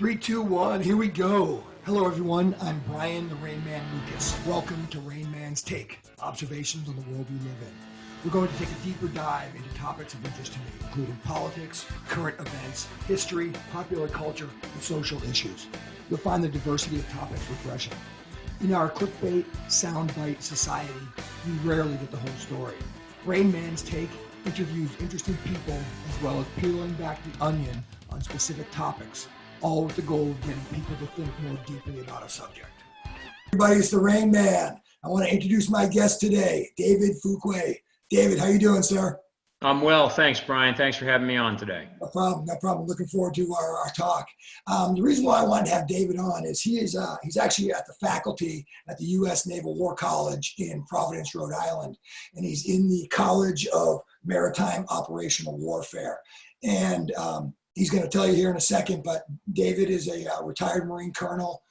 Three, two, one, here we go. Hello everyone, I'm Brian the Rain Man Lucas. Welcome to RAINMAN'S Take, observations on the world we live in. We're going to take a deeper dive into topics of interest to me, including politics, current events, history, popular culture, and social issues. You'll find the diversity of topics refreshing. In our clickbait, soundbite society, we rarely get the whole story. RAINMAN'S Take interviews interesting people as well as peeling back the onion on specific topics, all with the goal of getting people to think more deeply about a subject. Everybody, it's the Rain Man. I want to introduce my guest today, David Fuquea. David, how you doing, sir? I'm well, thanks, Brian. Thanks for having me on today. No problem. Looking forward to our talk. The reason why I wanted to have David on is he's actually at the faculty at the US Naval War College in Providence, Rhode Island, and he's in the College of Maritime Operational Warfare. And he's going to tell you here in a second, but David is a retired Marine colonel.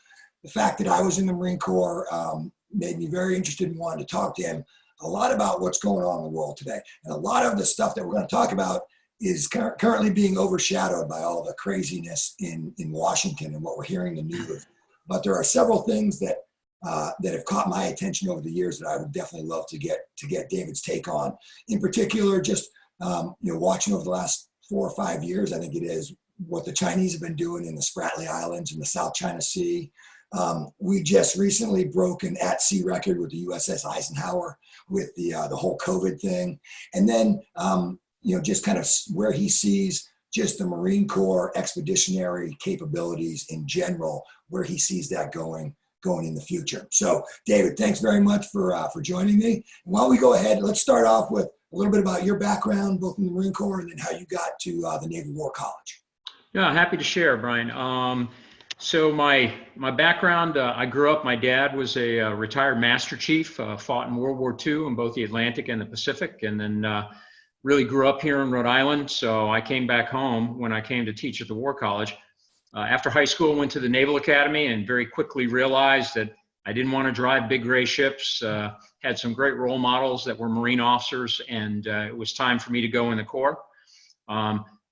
The fact that I was in the Marine Corps made me very interested and wanted to talk to him a lot about what's going on in the world today. And a lot of the stuff that we're going to talk about is currently being overshadowed by all the craziness in Washington and what we're hearing in the news. But there are several things that have caught my attention over the years that I would definitely love to get David's take on. In particular, just watching over the last 4 or 5 years, I think it is, what the Chinese have been doing in the Spratly Islands and the South China Sea. We just recently broke an at-sea record with the USS Eisenhower with the whole COVID thing. And then, just kind of where he sees just the Marine Corps expeditionary capabilities in general, where he sees that going in the future. So, David, thanks very much for joining me. And while we go ahead, let's start off with a little bit about your background, both in the Marine Corps and then how you got to the Naval War College. Yeah, happy to share, Brian. So my background, I grew up, my dad was a retired Master Chief, fought in World War II in both the Atlantic and the Pacific, and then really grew up here in Rhode Island. So I came back home when I came to teach at the War College. After high school, went to the Naval Academy and very quickly realized that I didn't want to drive big gray ships, had some great role models that were Marine officers, and it was time for me to go in the Corps.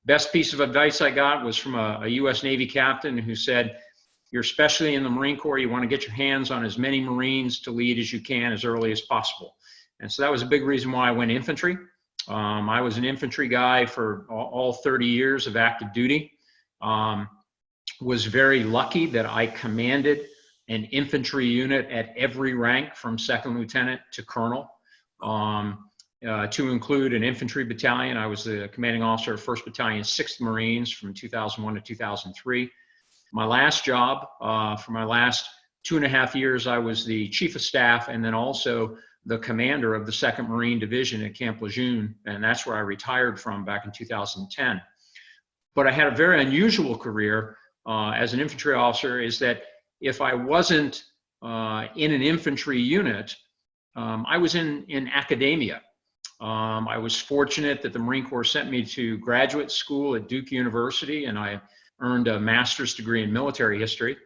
Best piece of advice I got was from a US Navy captain who said, you're especially in the Marine Corps, you want to get your hands on as many Marines to lead as you can as early as possible. And so that was a big reason why I went infantry. I was an infantry guy for all 30 years of active duty. Was very lucky that I commanded an infantry unit at every rank from second lieutenant to colonel, to include an infantry battalion. I was the commanding officer of 1st Battalion, 6th Marines from 2001 to 2003. My last job, for my last 2.5 years, I was the chief of staff and then also the commander of the 2nd Marine Division at Camp Lejeune, and that's where I retired from back in 2010. But I had a very unusual career as an infantry officer, is that if I wasn't in an infantry unit, I was in academia. I was fortunate that the Marine Corps sent me to graduate school at Duke University, and I earned a master's degree in military history.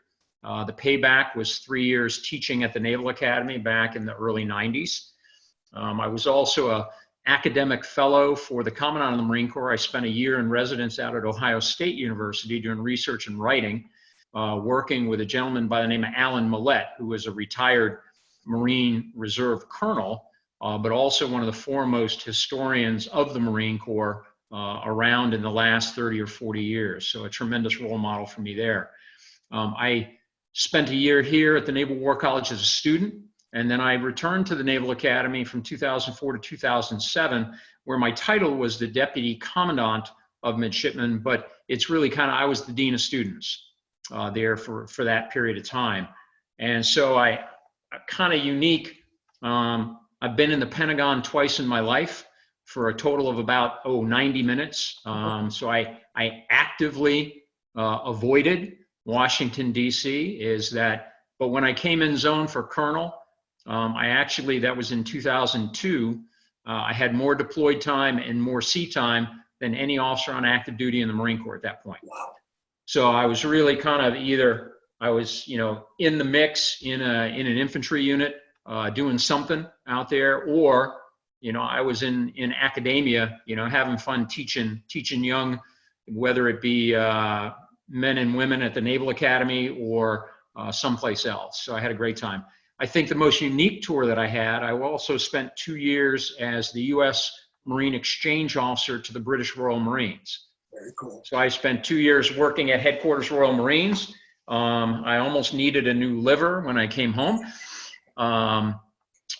The payback was 3 years teaching at the Naval Academy back in the early 90s. I was also an academic fellow for the Commandant of the Marine Corps. I spent a year in residence out at Ohio State University doing research and writing, working with a gentleman by the name of Alan Millett, who was a retired Marine Reserve colonel, but also one of the foremost historians of the Marine Corps around in the last 30 or 40 years. So a tremendous role model for me there. I spent a year here at the Naval War College as a student, and then I returned to the Naval Academy from 2004 to 2007, where my title was the Deputy Commandant of Midshipmen, but it's really I was the Dean of Students there for that period of time. And so I kind of unique. I've been in the Pentagon twice in my life for a total of about 90 minutes. So I actively avoided Washington, D.C. But when I came in zone for colonel, that was in 2002, I had more deployed time and more sea time than any officer on active duty in the Marine Corps at that point. Wow. So I was really either I was, in the mix in an infantry unit, doing something out there, or I was in academia, having fun teaching young, whether it be men and women at the Naval Academy or someplace else. So I had a great time. I think the most unique tour that I had, I also spent 2 years as the US Marine Exchange Officer to the British Royal Marines. Very cool. So I spent 2 years working at Headquarters Royal Marines. I almost needed a new liver when I came home.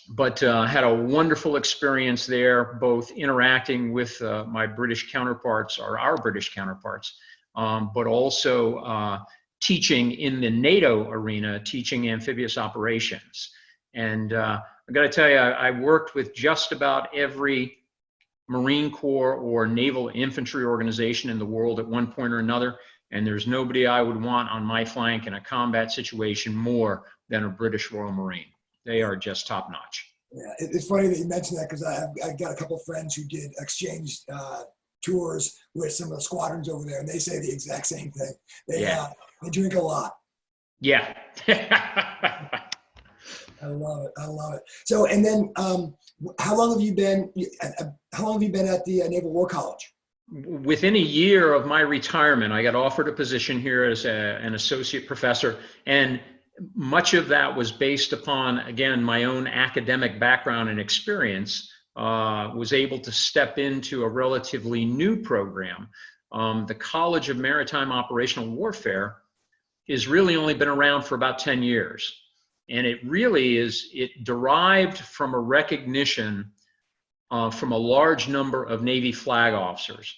But had a wonderful experience there, both interacting with my British counterparts, or our British counterparts, but also teaching in the NATO arena, teaching amphibious operations. And I got to tell you, I worked with just about every Marine Corps or naval infantry organization in the world at one point or another, and there's nobody I would want on my flank in a combat situation more than a British Royal Marine. They are just top notch. Yeah, it's funny that you mentioned that, because I got a couple of friends who did exchange tours with some of the squadrons over there, and they say the exact same thing. They drink a lot. Yeah. I love it. I love it. So, and then how long have you been at the Naval War College? Within a year of my retirement, I got offered a position here as an associate professor, and much of that was based upon, again, my own academic background and experience. Was able to step into a relatively new program. The College of Maritime Operational Warfare has really only been around for about 10 years. And it really is, it derived from a recognition from a large number of Navy flag officers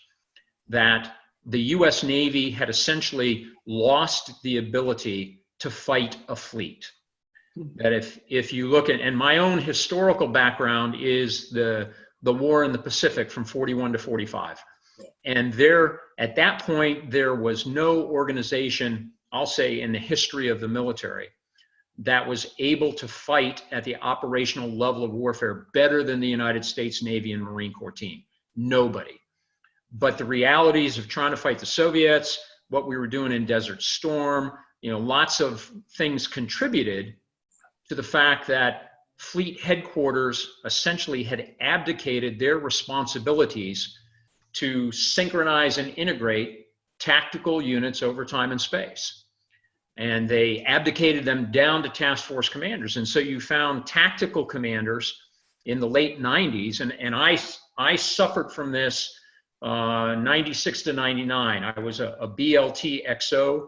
that the US Navy had essentially lost the ability to fight a fleet. That if you look at, and my own historical background is the war in the Pacific from 41 to 45. And there, at that point, there was no organization, I'll say, in the history of the military that was able to fight at the operational level of warfare better than the United States Navy and Marine Corps team. Nobody. But the realities of trying to fight the Soviets, what we were doing in Desert Storm, lots of things contributed to the fact that fleet headquarters essentially had abdicated their responsibilities to synchronize and integrate tactical units over time and space. And they abdicated them down to task force commanders. And so you found tactical commanders in the late 90s, and I suffered from this 96 to 99. I was a BLT XO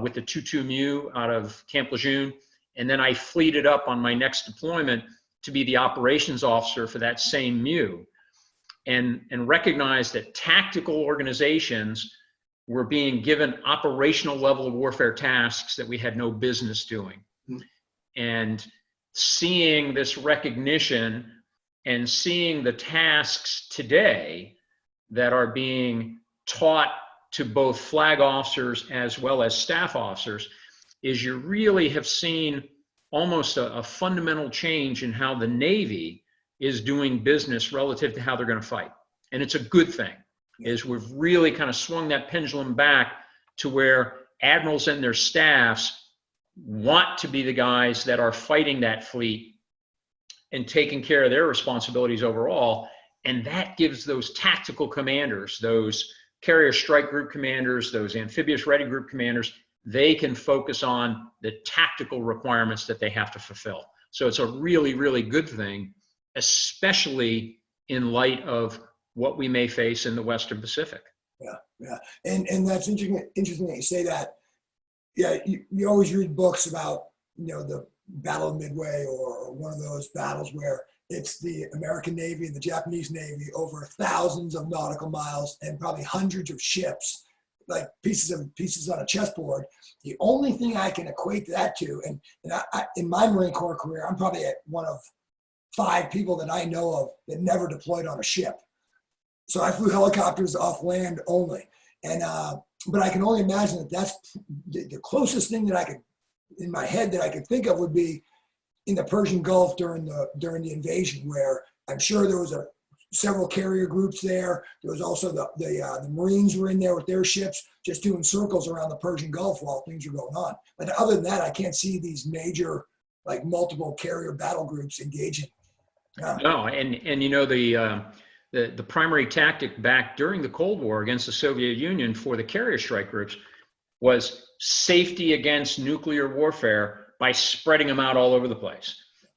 with the 22 Mu out of Camp Lejeune. And then I fleeted up on my next deployment to be the operations officer for that same Mu, and recognized that tactical organizations were being given operational level of warfare tasks that we had no business doing. And seeing this recognition and seeing the tasks today that are being taught to both flag officers as well as staff officers, is you really have seen almost a fundamental change in how the Navy is doing business relative to how they're going to fight. And it's a good thing, is we've really kind of swung that pendulum back to where admirals and their staffs want to be the guys that are fighting that fleet and taking care of their responsibilities overall. And that gives those tactical commanders, those carrier strike group commanders, those amphibious ready group commanders, they can focus on the tactical requirements that they have to fulfill. So it's a really, really good thing, especially in light of what we may face in the Western Pacific. Yeah. And that's interesting that you say that. Yeah, you always read books about, the Battle of Midway or one of those battles where it's the American Navy and the Japanese Navy over thousands of nautical miles and probably hundreds of ships, like pieces on a chessboard. The only thing I can equate that to, and I, in my Marine Corps career, I'm probably one of 5 people that I know of that never deployed on a ship. So I flew helicopters off land only, and but I can only imagine that that's the closest thing that I could, in my head, that I could think of would be in the Persian Gulf during the invasion, where I'm sure there was several carrier groups there. There was also the Marines were in there with their ships, just doing circles around the Persian Gulf while things were going on. But other than that, I can't see these major, like, multiple carrier battle groups engaging. No, and the primary tactic back during the Cold War against the Soviet Union for the carrier strike groups was safety against nuclear warfare by spreading them out all over the place.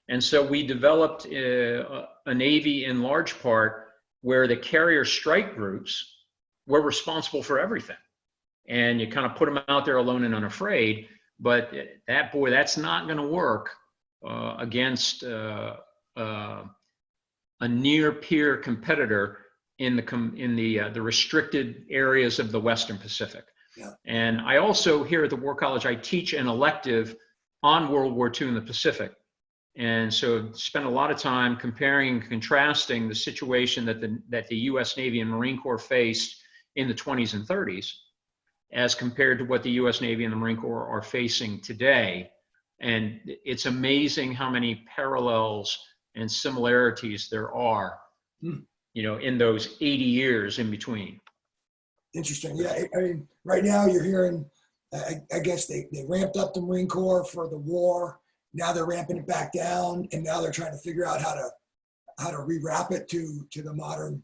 And so we developed a Navy in large part where the carrier strike groups were responsible for everything. And you kind of put them out there alone and unafraid, but that's not going to work against a near peer competitor in the restricted areas of the Western Pacific. Yeah. And I also, here at the War College, I teach an elective on World War II in the Pacific. And so spent a lot of time comparing and contrasting the situation that the US Navy and Marine Corps faced in the 20s and 30s as compared to what the US Navy and the Marine Corps are facing today. And it's amazing how many parallels and similarities there are, in those 80 years in between. Interesting. Yeah, I mean, right now you're hearing, I guess they ramped up the Marine Corps for the war. Now they're ramping it back down, and now they're trying to figure out how to rewrap it to the modern,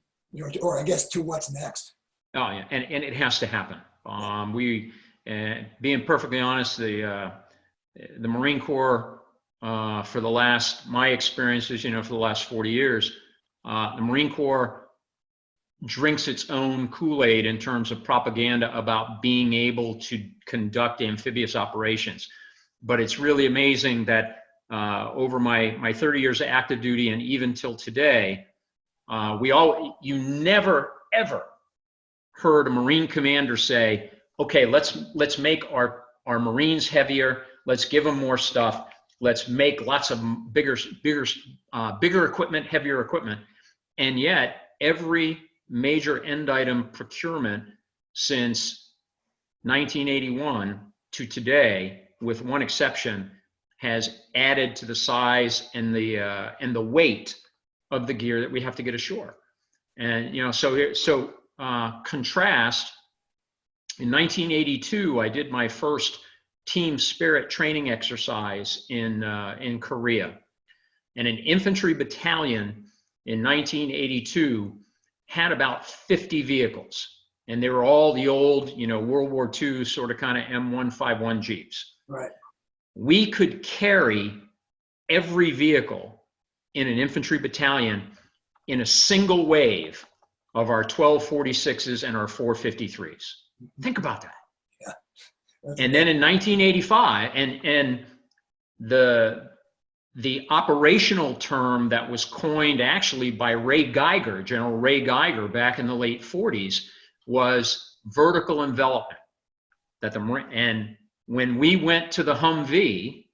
or I guess to what's next. Oh yeah, and it has to happen. Being perfectly honest, the Marine Corps for my experiences, for the last 40 years, the Marine Corps drinks its own Kool-Aid in terms of propaganda about being able to conduct amphibious operations. But it's really amazing that over my 30 years of active duty and even till today, you never ever heard a Marine commander say, okay, let's make our Marines heavier, let's give them more stuff, let's make lots of bigger equipment, heavier equipment. And yet every major end item procurement since 1981 to today, with one exception, has added to the size and the weight of the gear that we have to get ashore. And so contrast. In 1982, I did my first team spirit training exercise in Korea, and an infantry battalion in 1982 had about 50 vehicles, and they were all the old, World War II sort of kind of M151 Jeeps. Right. We could carry every vehicle in an infantry battalion in a single wave of our 1246s and our 453s. Think about that. Yeah. And then in 1985, and the operational term that was coined actually by General Ray Geiger back in the late 40s, was vertical envelopment. And when we went to the Humvee,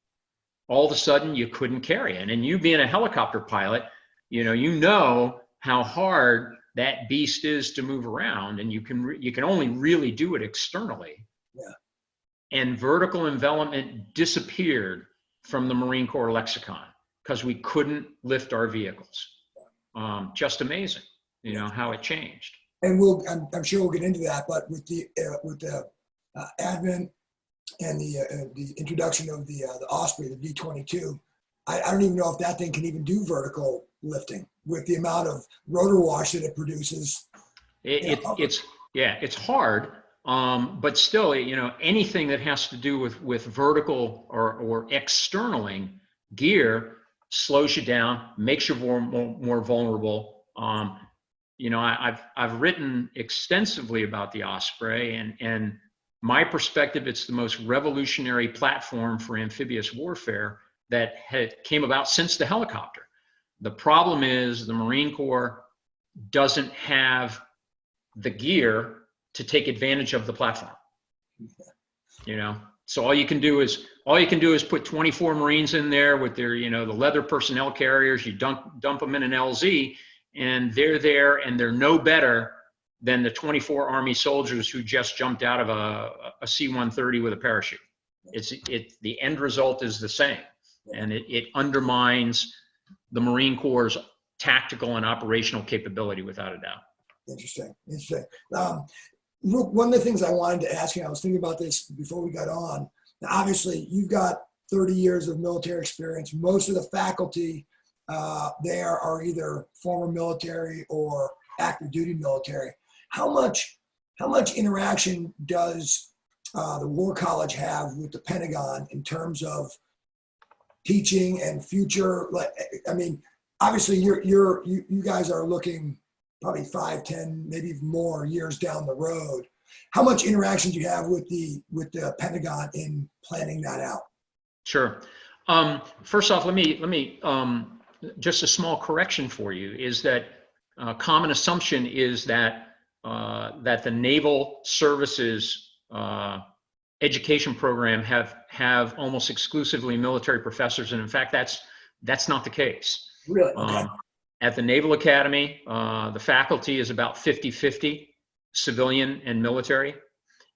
all of a sudden you couldn't carry it. And you being a helicopter pilot, you know how hard that beast is to move around, and you can only really do it externally. Yeah. And vertical envelopment disappeared from the Marine Corps lexicon because we couldn't lift our vehicles. Just amazing, how it changed. And I'm sure we'll get into that, but with the advent and the introduction of the Osprey, the V22, I don't even know if that thing can even do vertical lifting with the amount of rotor wash that it produces. It's hard, but still, anything that has to do with vertical or externaling gear slows you down, makes you more vulnerable. I've written extensively about the Osprey, and my perspective, it's the most revolutionary platform for amphibious warfare that came about since the helicopter. The problem is the Marine Corps doesn't have the gear to take advantage of the platform. So all you can do is put 24 Marines in there with their, the leather personnel carriers. You dump them in an LZ, and they're there, and they're no better than the 24 Army soldiers who just jumped out of a C-130 with a parachute. The end result is the same, and it undermines the Marine Corps' tactical and operational capability without a doubt. Interesting. One of the things I wanted to ask you, I was thinking about this before we got on. Now, obviously, you've got 30 years of military experience. Most of the faculty there are either former military or active duty military. How much interaction does the War College have with the Pentagon in terms of teaching and future? Like, I mean, obviously you guys are looking probably 5, 10, maybe even more years down the road. How much interaction do you have with the Pentagon in planning that out? Sure. First off, let me just a small correction for you is that common assumption is that that the Naval Services education program have almost exclusively military professors, and in fact, that's not the case. Really? Okay. At the Naval Academy, the faculty is about 50-50, civilian and military,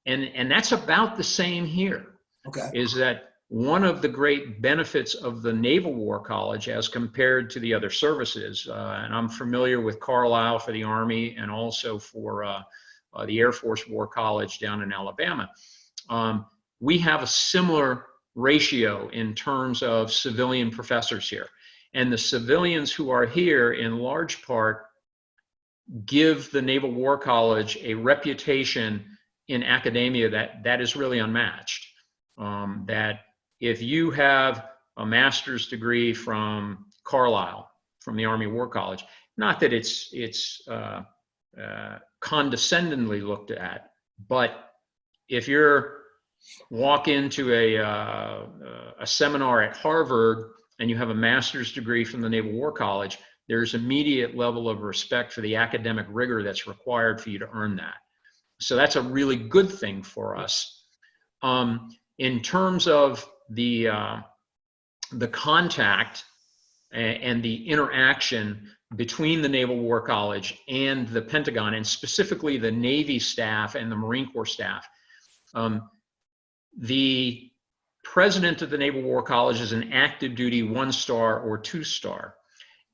and that's about the same here. Okay. Is that one of the great benefits of the Naval War College as compared to the other services, and I'm familiar with Carlisle for the Army and also for the Air Force War College down in Alabama. We have a similar ratio in terms of civilian professors here. And the civilians who are here in large part give the Naval War College a reputation in academia that is really unmatched. That if you have a master's degree from Carlisle, from the Army War College, not that it's condescendingly looked at, but if you're walk into a seminar at Harvard and you have a master's degree from the Naval War College, there's immediate level of respect for the academic rigor that's required for you to earn that. So that's a really good thing for us. In terms of the contact and the interaction between the Naval War College and the Pentagon, and specifically the Navy staff and the Marine Corps staff, the president of the Naval War College is an active duty 1-star or 2-star.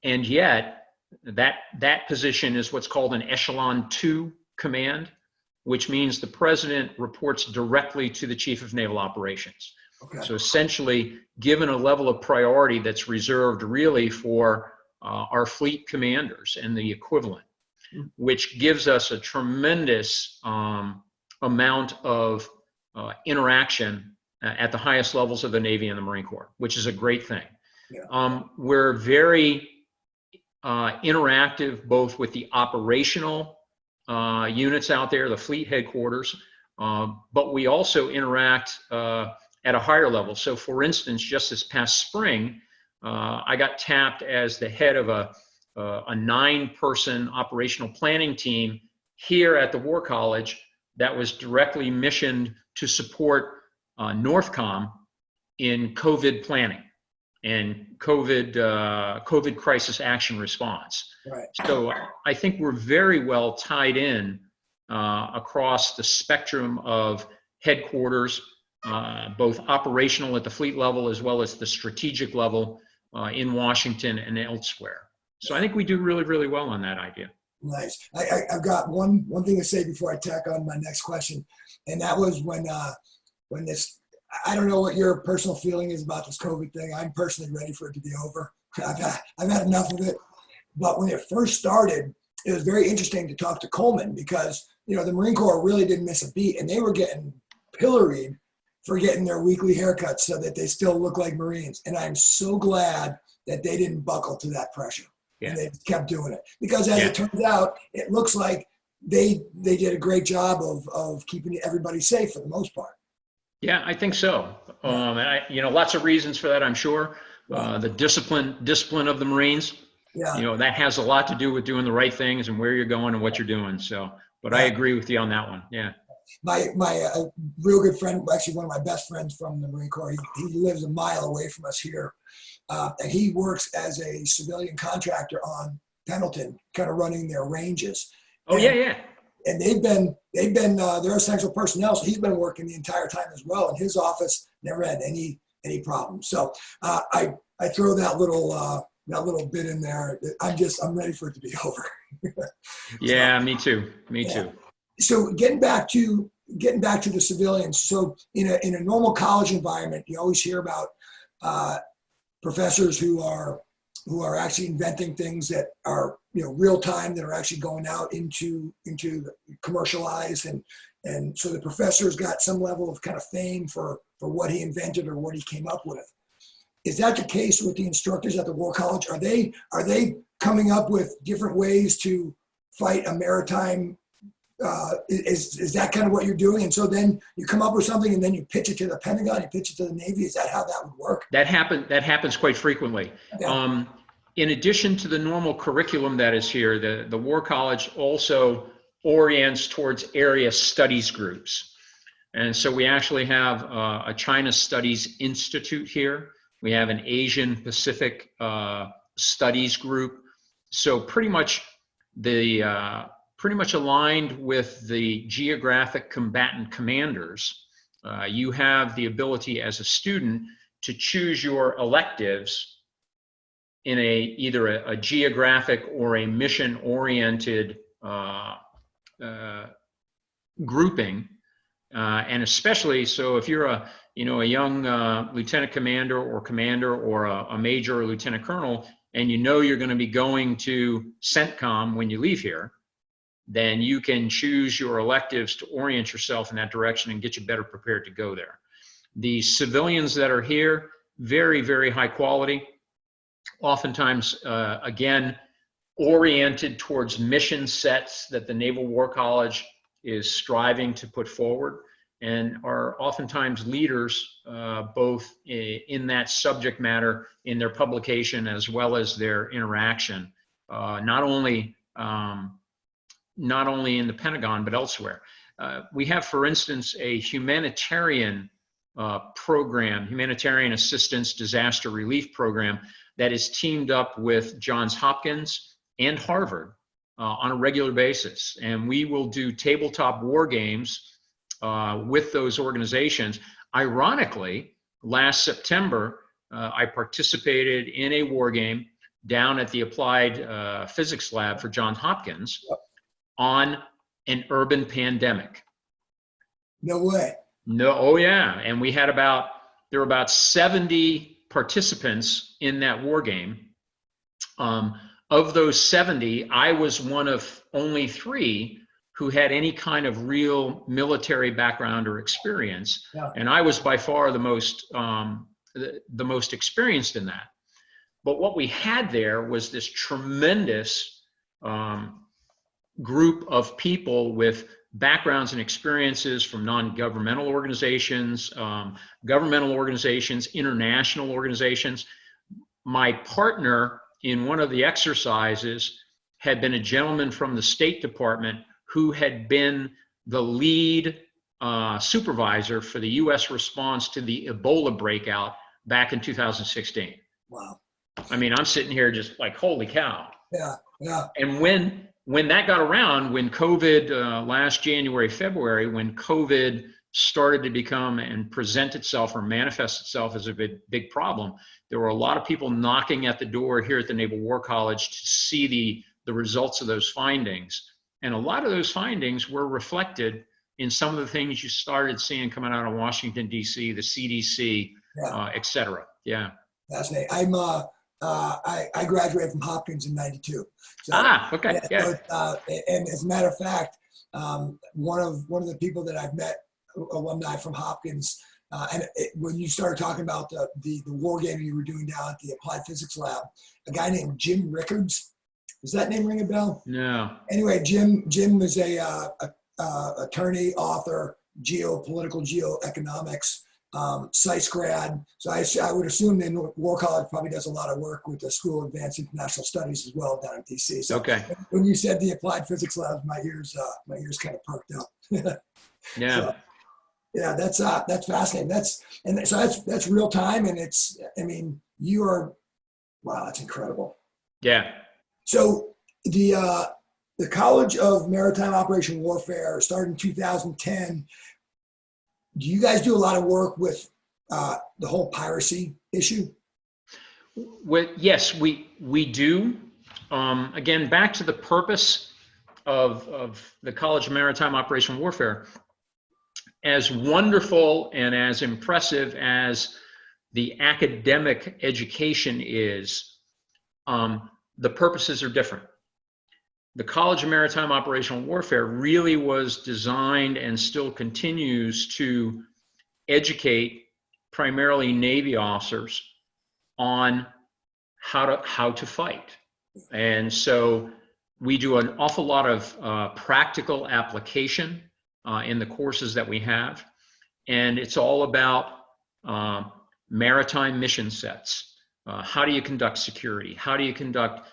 And yet that position is what's called an Echelon 2 command, which means the president reports directly to the Chief of Naval Operations. Okay. So essentially given a level of priority that's reserved really for our fleet commanders and the equivalent, which gives us a tremendous amount of interaction at the highest levels of the Navy and the Marine Corps, which is a great thing. Yeah. We're very interactive both with the operational units out there, the fleet headquarters, but we also interact at a higher level. So for instance, just this past spring, I got tapped as the head of a 9-person operational planning team here at the War College that was directly missioned to support NORTHCOM in COVID planning and COVID crisis action response. Right. So I think we're very well tied in across the spectrum of headquarters, both operational at the fleet level as well as the strategic level in Washington and elsewhere. So I think we do really, really well on that idea. Nice. I've got one thing to say before I tack on my next question, and that was when this, I don't know what your personal feeling is about this COVID thing. I'm personally ready for it to be over. I've had enough of it. But when it first started, it was very interesting to talk to Coleman because, you know, the Marine Corps really didn't miss a beat, and they were getting pilloried for getting their weekly haircuts so that they still look like Marines. And I'm so glad that they didn't buckle to that pressure. Yeah. And they kept doing it. Because as it turns out, it looks like they did a great job of keeping everybody safe for the most part. Yeah, I think so. And lots of reasons for that, I'm sure. The discipline of the Marines, that has a lot to do with doing the right things and where you're going and what you're doing. So, but I agree with you on that one. Yeah. My real good friend, actually one of my best friends from the Marine Corps, he lives a mile away from us here. And he works as a civilian contractor on Pendleton, kind of running their ranges. Oh, yeah. And they've been they're essential personnel, so he's been working the entire time as well. And his office never had any problems. So I throw that little bit in there. I'm ready for it to be over. Yeah, me too. Me too. So getting back to the civilians. So in a normal college environment, you always hear about professors who are actually inventing things that are real time, that are actually going out into commercialized, and And so the professor's got some level of kind of fame for what he invented or what he came up with. Is that the case with the instructors at the War College? Are they coming up with different ways to fight a maritime? Is that kind of what you're doing? And so then you come up with something and then you pitch it to the Pentagon, you pitch it to the Navy. Is that how that would work? That happens quite frequently. Yeah. In addition to the normal curriculum that is here, the War College also orients towards area studies groups. And so we actually have a China Studies Institute here. We have an Asian Pacific studies group. So pretty much aligned with the geographic combatant commanders. You have the ability as a student to choose your electives in either a geographic or a mission-oriented grouping, and especially so if you're a young lieutenant commander or a major or lieutenant colonel, and you're going to be going to CENTCOM when you leave here, then you can choose your electives to orient yourself in that direction and get you better prepared to go there. The civilians that are here, very, very high quality, oftentimes, again, oriented towards mission sets that the Naval War College is striving to put forward, and are oftentimes leaders both in that subject matter in their publication as well as their interaction, not only in the Pentagon but elsewhere. We have, for instance, a humanitarian program, humanitarian assistance disaster relief program, that is teamed up with Johns Hopkins and Harvard on a regular basis. And we will do tabletop war games with those organizations. Ironically, last September, I participated in a war game down at the Applied Physics Lab for Johns Hopkins on an urban pandemic. No way. No, oh yeah. And we had there were about 70 participants in that war game. Of those 70, I was one of only 3 who had any kind of real military background or experience. Yeah. And I was by far the most experienced in that. But what we had there was this tremendous group of people with backgrounds and experiences from non-governmental organizations, governmental organizations, international organizations. My partner in one of the exercises had been a gentleman from the State Department who had been the lead supervisor for the US response to the Ebola breakout back in 2016. Wow. I mean, I'm sitting here just like, holy cow. Yeah, yeah. And when that got around, when COVID, last January, February, when COVID started to become and present itself or manifest itself as a big problem, there were a lot of people knocking at the door here at the Naval War College to see the results of those findings. And a lot of those findings were reflected in some of the things you started seeing coming out of Washington, D.C., the CDC, yeah. Et cetera. Yeah. Fascinating. I graduated from Hopkins in '92. So, okay. Yeah. And as a matter of fact, one of the people that I've met, alumni from Hopkins, when you started talking about the war game you were doing down at the Applied Physics Lab, a guy named Jim Rickards. Does that name ring a bell? No. Anyway, Jim was a attorney, author, geopolitical, geoeconomics, SICE grad. So I would assume the War College probably does a lot of work with the School of Advanced International Studies as well down in DC. So okay. When you said the Applied Physics Lab, my ears kind of perked up. Yeah. So, yeah, that's fascinating. That's real time, and wow, that's incredible. Yeah. So the College of Maritime Operation Warfare started in 2010. Do you guys do a lot of work with the whole piracy issue? Well, yes, we do. Again, back to the purpose of the College of Maritime Operation Warfare. As wonderful and as impressive as the academic education is, the purposes are different. the College of Maritime Operational Warfare really was designed and still continues to educate primarily Navy officers on how to fight. And so we do an awful lot of practical application in the courses that we have. And it's all about maritime mission sets. How do you conduct security? How do you conduct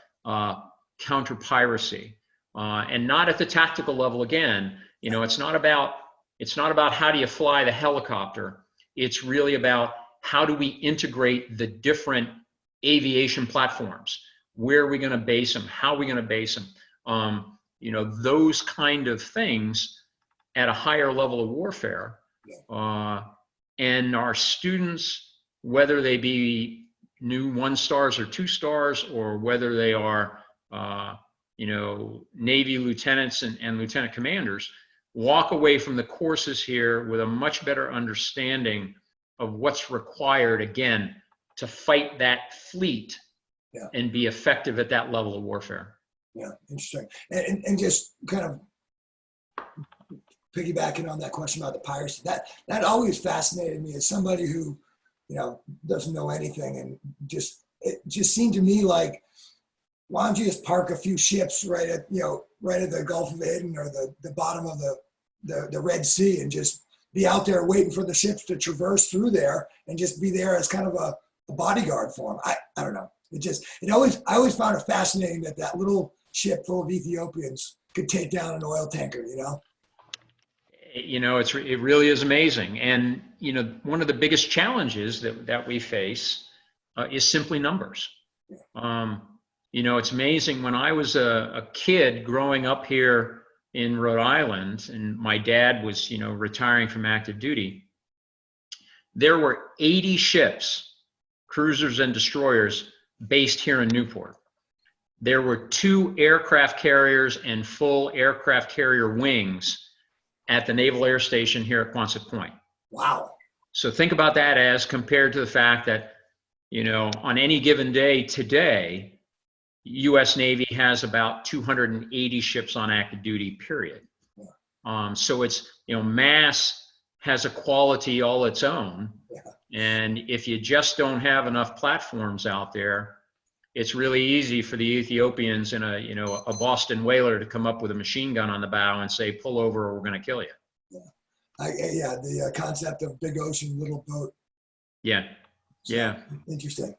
counter piracy? And not at the tactical level again. You know, it's not about how do you fly the helicopter. It's really about how do we integrate the different aviation platforms. Where are we going to base them? How are we going to base them? You know, those kind of things at a higher level of warfare. And our students, whether they be new 1 stars or 2 stars, or whether they are, you know, Navy lieutenants and lieutenant commanders, walk away from the courses here with a much better understanding of what's required, again, to fight that fleet and be effective at that level of warfare. Yeah, interesting. And just kind of piggybacking on that question about the piracy, that always fascinated me as somebody who, you know, doesn't know anything, and it just seemed to me like, why don't you just park a few ships right at the Gulf of Aden or the bottom of the Red Sea, and just be out there waiting for the ships to traverse through there, and just be there as kind of a bodyguard for them. I don't know. I always found it fascinating that little ship full of Ethiopians could take down an oil tanker, you know? You know, it really is amazing. And, you know, one of the biggest challenges that we face is simply numbers. You know, it's amazing. When I was a kid growing up here in Rhode Island, and my dad was, you know, retiring from active duty, there were 80 ships, cruisers and destroyers, based here in Newport. There were 2 aircraft carriers and full aircraft carrier wings at the Naval Air Station here at Quonset Point. Wow. So think about that as compared to the fact that, you know, on any given day today, US Navy has about 280 ships on active duty, period. So it's, you know, mass has a quality all its own. And if you just don't have enough platforms out there, it's really easy for the Ethiopians in a Boston whaler to come up with a machine gun on the bow and say, pull over or we're going to kill you. The concept of big ocean, little boat. Yeah. Interesting.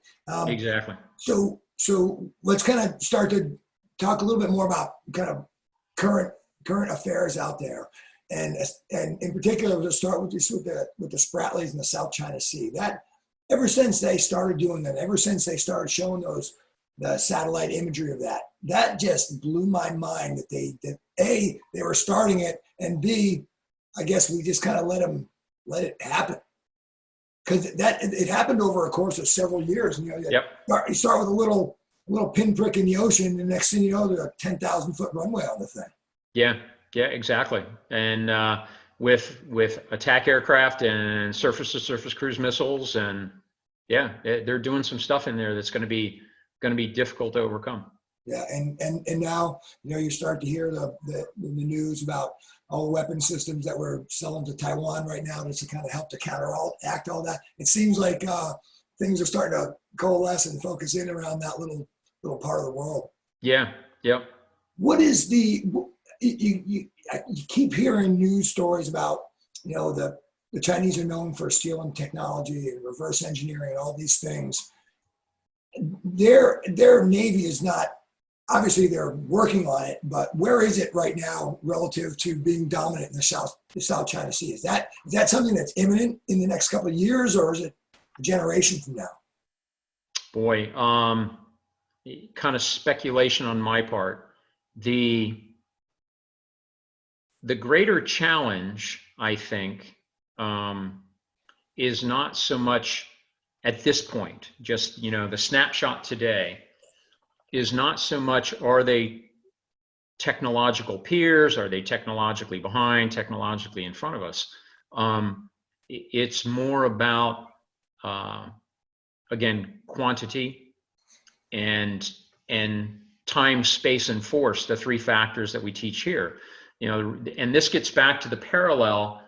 Exactly. So let's kind of start to talk a little bit more about kind of current affairs out there. And in particular, we'll start with the Spratlys in the South China Sea. That, ever since they started doing that, ever since they started showing the satellite imagery of that just blew my mind that A, they were starting it, and B, I guess we just kind of let it happen. Because it happened over a course of several years. And, you know, you start with a little pinprick in the ocean, and the next thing you know, there's a 10,000-foot runway on the thing. Yeah, exactly. And with attack aircraft and surface-to-surface cruise missiles, and they're doing some stuff in there that's going to be difficult to overcome. Yeah, and now, you know, you start to hear the news about all the weapon systems that we're selling to Taiwan right now to kind of help to counteract all that. It seems like things are starting to coalesce and focus in around that little part of the world. Yeah. What is you keep hearing news stories about, you know, the Chinese are known for stealing technology and reverse engineering and all these things. Their Navy is not, obviously they're working on it, but where is it right now relative to being dominant in the South China Sea? Is that something that's imminent in the next couple of years, or is it a generation from now? Boy, kind of speculation on my part. The greater challenge, I think, is not so much at this point, just, you know, the snapshot today is not so much, are they technological peers? Are they technologically behind, technologically in front of us? It's more about, again, quantity and time, space, and force, the three factors that we teach here. You know, and this gets back to the parallel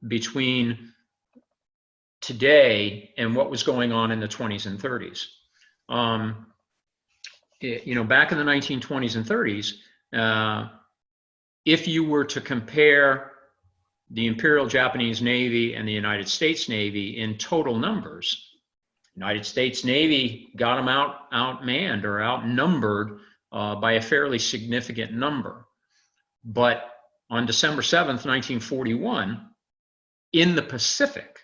between today and what was going on in the 20s and 30s. You know, back in the 1920s and 30s, if you were to compare the Imperial Japanese Navy and the United States Navy in total numbers, United States Navy got them outmanned or outnumbered by a fairly significant number. But on December 7th, 1941, in the Pacific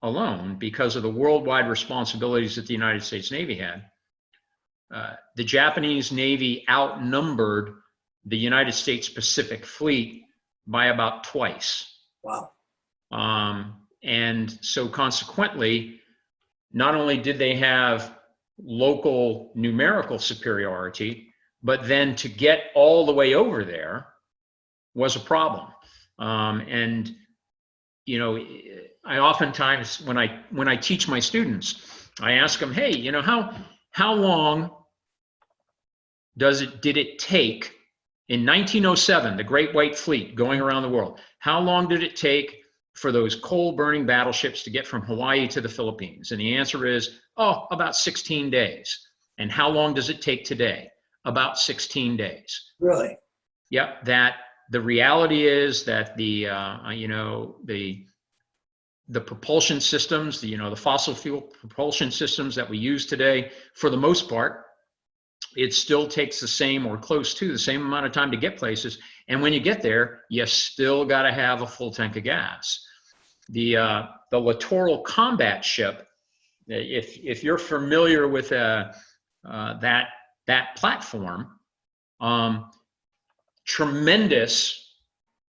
alone, because of the worldwide responsibilities that the United States Navy had, the Japanese Navy outnumbered the United States Pacific Fleet by about twice. Wow. And so consequently, not only did they have local numerical superiority, but then to get all the way over there was a problem. And, you know, I oftentimes, when I teach my students, I ask them, hey, you know, how long did it take in 1907, the Great White Fleet going around the world, how long did it take for those coal-burning battleships to get from Hawaii to the Philippines? And the answer is, oh, about 16 days. And how long does it take today? About 16 days. Really? Yep. That the reality is that the propulsion systems, the fossil fuel propulsion systems that we use today, for the most part, it still takes the same or close to the same amount of time to get places. And when you get there, you still got to have a full tank of gas. The littoral combat ship, if you're familiar with that platform, tremendous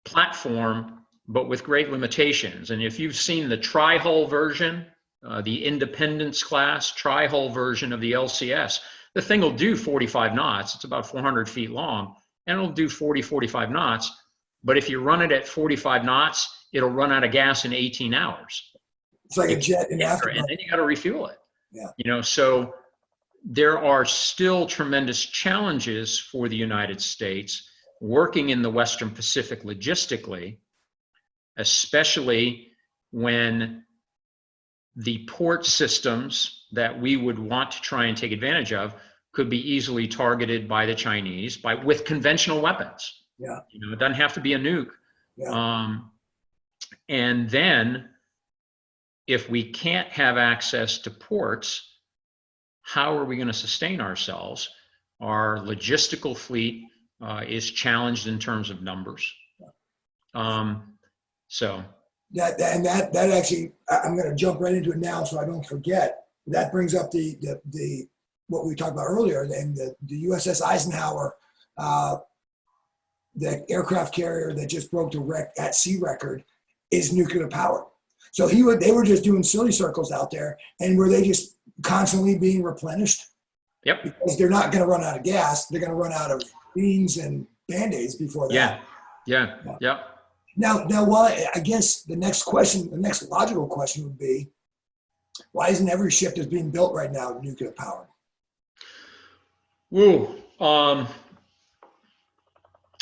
platform, but with great limitations. And if you've seen the tri-hull version, the Independence class tri-hull version of the LCS, the thing will do 45 knots. It's about 400 feet long, and it'll do 40, 45 knots. But if you run it at 45 knots, it'll run out of gas in 18 hours. It's like a jet in afterburner. And then you got to refuel it. Yeah. So there are still tremendous challenges for the United States working in the Western Pacific logistically, especially when the port systems that we would want to try and take advantage of could be easily targeted by the Chinese with conventional weapons. Yeah. It doesn't have to be a nuke. Yeah. And then if we can't have access to ports, how are we going to sustain ourselves? Our logistical fleet is challenged in terms of numbers. So that actually, I'm going to jump right into it now so I don't forget. That brings up the what we talked about earlier, and the USS Eisenhower, the aircraft carrier that just broke the at sea record, is nuclear powered. So they were just doing silly circles out there, and were they just constantly being replenished? Yep. Because they're not going to run out of gas; they're going to run out of beans and Band-Aids before that. Yeah. Now, I guess the next logical question would be, why isn't every ship that's being built right now nuclear powered? Woo.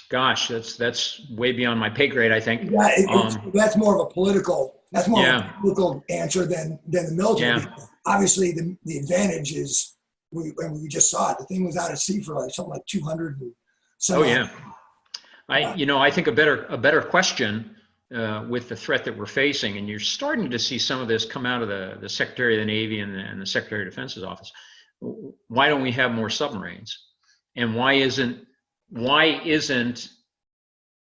Gosh, that's way beyond my pay grade, I think. Yeah, that's more of a political. That's more of a political answer than the military. Yeah. Obviously, the advantage is we just saw it. The thing was out at sea for something like 200 and some. Oh yeah. I think a better question with the threat that we're facing, and you're starting to see some of this come out of the Secretary of the Navy and the Secretary of Defense's office. Why don't we have more submarines? And why isn't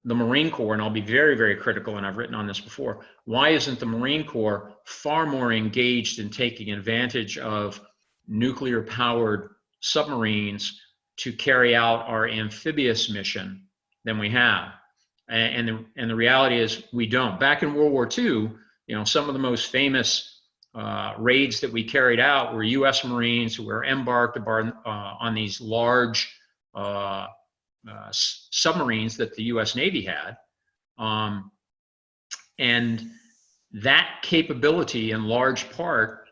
the Marine Corps, and I'll be very, very critical, and I've written on this before, why isn't the Marine Corps far more engaged in taking advantage of nuclear powered submarines to carry out our amphibious mission than we have? And the reality is we don't. Back in World War II, some of the most famous raids that we carried out were U.S. Marines who were embarked on these large submarines that the U.S. Navy had. And that capability, in large part,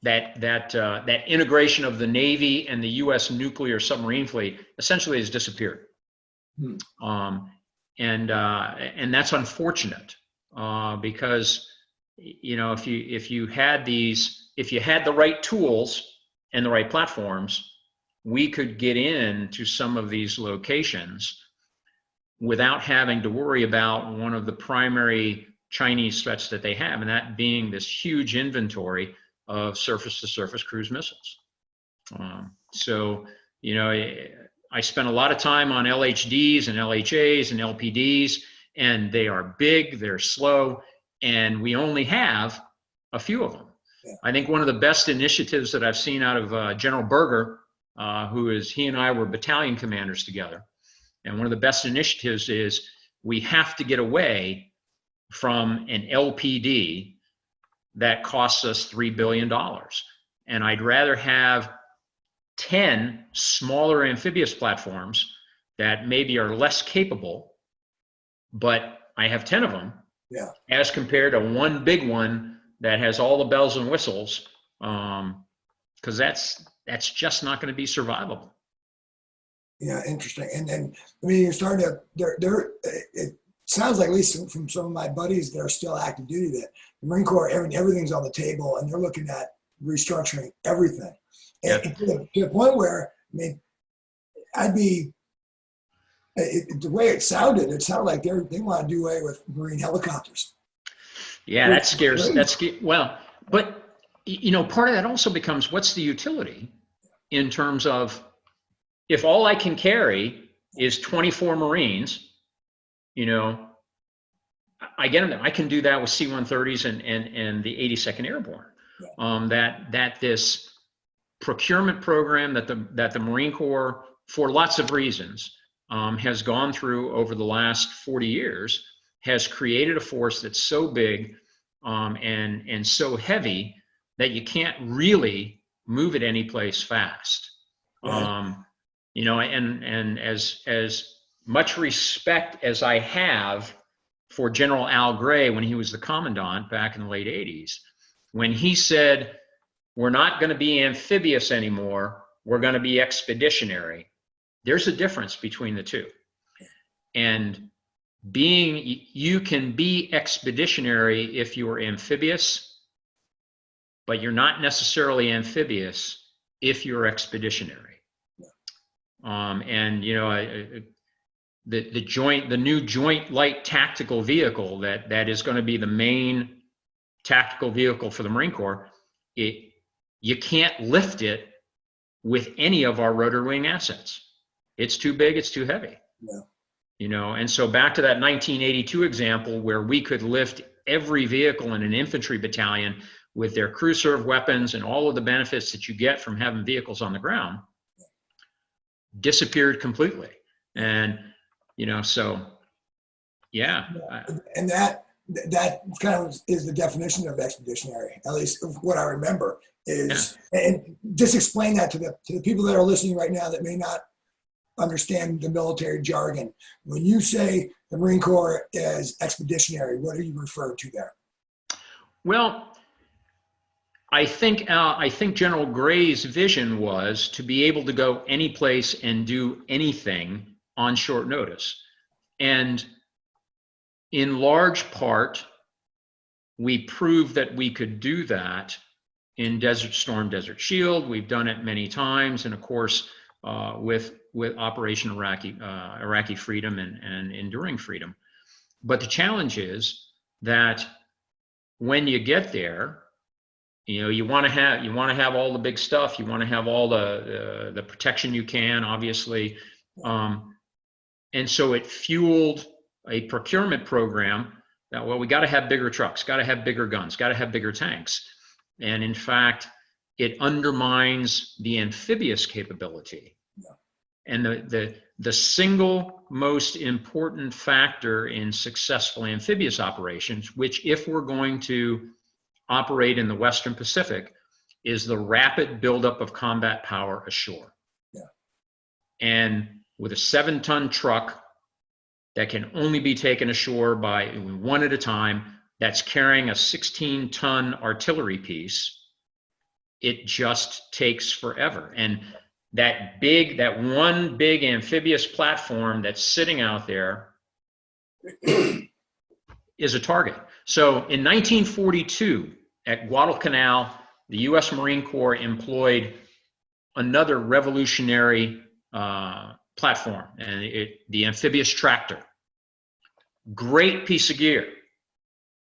that integration of the Navy and the U.S. nuclear submarine fleet essentially has disappeared. And that's unfortunate, because, you know, if you had the right tools and the right platforms, we could get into some of these locations without having to worry about one of the primary Chinese threats that they have, and that being this huge inventory of surface-to-surface cruise missiles. So, you know, I spent a lot of time on LHDs and LHAs and LPDs, and they are big, they're slow, and we only have a few of them. Yeah. I think one of the best initiatives that I've seen out of General Berger, he and I were battalion commanders together. And one of the best initiatives is we have to get away from an LPD that costs us $3 billion. And I'd rather have 10 smaller amphibious platforms that maybe are less capable, but I have 10 of them, yeah, as compared to one big one that has all the bells and whistles, because that's just not going to be survivable. Yeah, interesting. And then, I mean, you're starting to, it sounds like, at least from some of my buddies that are still active duty, that the Marine Corps, everything's on the table, and they're looking at restructuring everything. And yeah, to the point where, I mean, the way it sounded like they want to do away with Marine helicopters. Yeah, that scares, well, but, you know, part of that also becomes, what's the utility in terms of, if all I can carry is 24 Marines, you know, I get them. I can do that with C-130s and the 82nd Airborne. Yeah. That this procurement program that the Marine Corps, for lots of reasons, has gone through over the last 40 years, has created a force that's so big and so heavy that you can't really move it anyplace fast. Right. You know, and as much respect as I have for General Al Gray when he was the commandant back in the late 80s, when he said, we're not going to be amphibious anymore, we're going to be expeditionary, there's a difference between the two. And you can be expeditionary if you're amphibious, but you're not necessarily amphibious if you're expeditionary. And you know, the new Joint Light Tactical Vehicle that is going to be the main tactical vehicle for the Marine Corps, you can't lift it with any of our rotor wing assets. It's too big, it's too heavy. Yeah. You know, and so back to that 1982 example where we could lift every vehicle in an infantry battalion with their crew serve weapons and all of the benefits that you get from having vehicles on the ground, disappeared completely. And you know, so yeah. And that kind of is the definition of expeditionary, at least what I remember is. Yeah. And just explain that to the people that are listening right now that may not understand the military jargon. When you say the Marine Corps is expeditionary, what are you referring to there? Well, I think General Gray's vision was to be able to go any place and do anything on short notice. And in large part, we proved that we could do that in Desert Storm, Desert Shield. We've done it many times. And of course, with Operation Iraqi Freedom and Enduring Freedom. But the challenge is that when you get there, you know, you want to have all the big stuff. You want to have all the protection you can, obviously. And so it fueled a procurement program that, well, we got to have bigger trucks, got to have bigger guns, got to have bigger tanks. And in fact, it undermines the amphibious capability. Yeah. And the single most important factor in successful amphibious operations, which if we're going to operate in the Western Pacific, is the rapid buildup of combat power ashore. Yeah. And with a 7-ton truck that can only be taken ashore by one at a time, that's carrying a 16-ton artillery piece, it just takes forever. And that one big amphibious platform that's sitting out there is a target. So in 1942 at Guadalcanal, the US Marine Corps employed another revolutionary platform, and the amphibious tractor. Great piece of gear,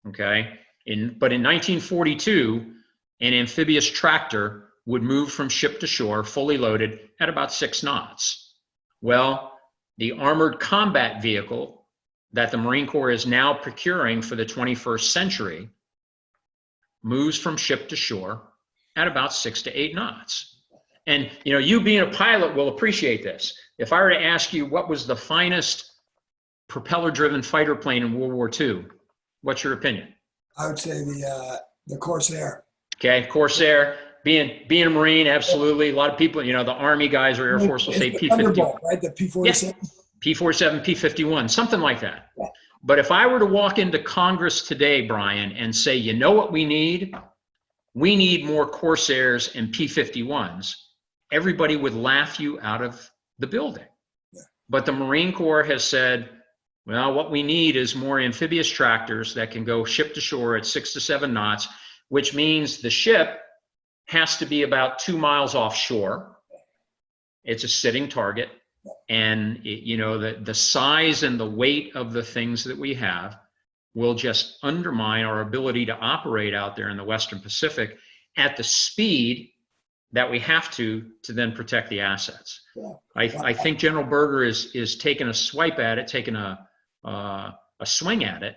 okay? But in 1942, an amphibious tractor would move from ship to shore, fully loaded, at about 6 knots. Well, the armored combat vehicle that the Marine Corps is now procuring for the 21st century moves from ship to shore at about 6 to 8 knots. And you being a pilot will appreciate this. If I were to ask you what was the finest propeller-driven fighter plane in World War II, what's your opinion? I would say the Corsair. Okay, Corsair. Being a Marine, absolutely. A lot of people, the Army guys or Air Force will say P-51. Right, the P-47. Yeah. P-47, P-51, something like that. Yeah. But if I were to walk into Congress today, Brian, and say, you know what we need? We need more Corsairs and P-51s. Everybody would laugh you out of the building. Yeah. But the Marine Corps has said, well, what we need is more amphibious tractors that can go ship to shore at 6 to 7 knots, which means the ship has to be about 2 miles offshore. It's a sitting target. And the size and the weight of the things that we have will just undermine our ability to operate out there in the Western Pacific at the speed that we have to then protect the assets. Yeah. I think General Berger is taking a swipe at it, taking a swing at it,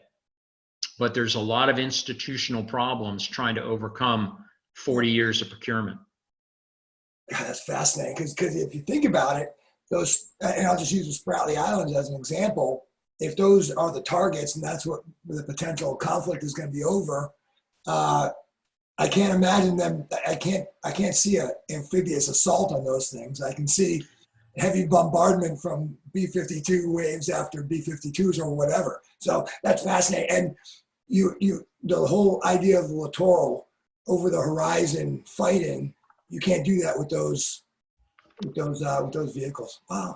but there's a lot of institutional problems trying to overcome 40 years of procurement. God, that's fascinating because if you think about it, those, and I'll just use the Spratly Islands as an example, if those are the targets and that's what the potential conflict is going to be over, I can't imagine them. I can't see an amphibious assault on those things. I can see heavy bombardment from B-52 waves after B-52s or whatever. So that's fascinating. And the whole idea of the littoral over the horizon fighting, you can't do that with those vehicles. Wow.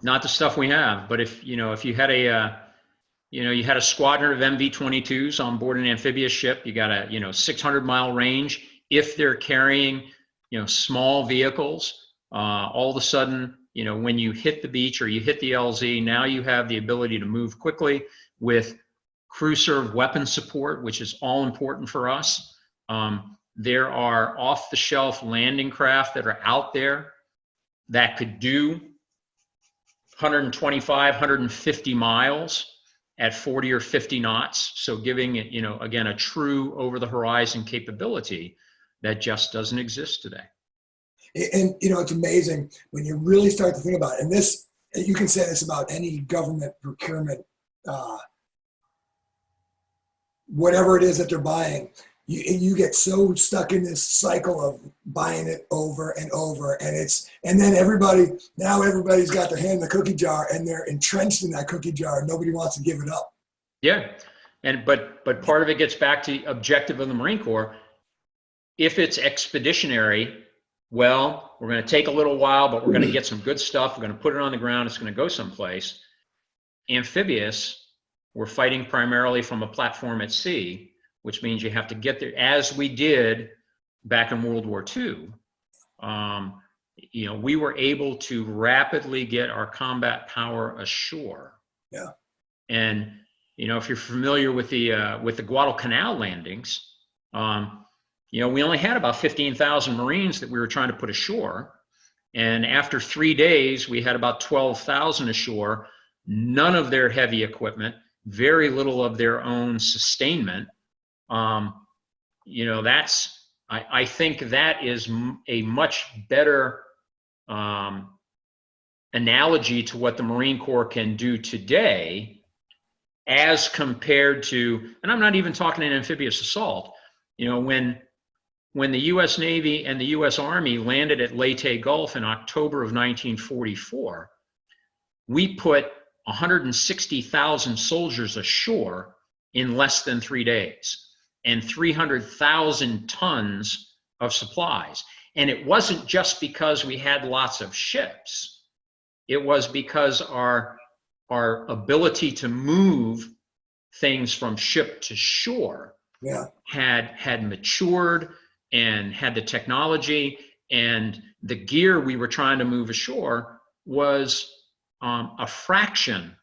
Not the stuff we have, but if you had a squadron of MV-22s on board an amphibious ship, you got a 600-mile range. If they're carrying small vehicles, all of a sudden when you hit the beach or you hit the LZ, now you have the ability to move quickly with crew serve weapon support, which is all important for us. There are off-the-shelf landing craft that are out there that could do 125, 150 miles at 40 or 50 knots. So giving it, again, a true over-the-horizon capability that just doesn't exist today. And, it's amazing when you really start to think about it. And this, you can say this about any government procurement, whatever it is that they're buying. You get so stuck in this cycle of buying it over and over, and then everybody's got their hand in the cookie jar and they're entrenched in that cookie jar. And nobody wants to give it up. Yeah, but part of it gets back to the objective of the Marine Corps. If it's expeditionary, well, we're going to take a little while, but we're going to get some good stuff. We're going to put it on the ground. It's going to go someplace. Amphibious, we're fighting primarily from a platform at sea, which means you have to get there, as we did back in World War II. We were able to rapidly get our combat power ashore. Yeah. And if you're familiar with the Guadalcanal landings, we only had about 15,000 Marines that we were trying to put ashore, and after 3 days, we had about 12,000 ashore. None of their heavy equipment, very little of their own sustainment. I think that is a much better analogy to what the Marine Corps can do today as compared to, and I'm not even talking an amphibious assault, when the US Navy and the US Army landed at Leyte Gulf in October of 1944, we put 160,000 soldiers ashore in less than 3 days. And 300,000 tons of supplies. And it wasn't just because we had lots of ships. It was because our ability to move things from ship to shore had matured and had the technology, and the gear we were trying to move ashore was a fraction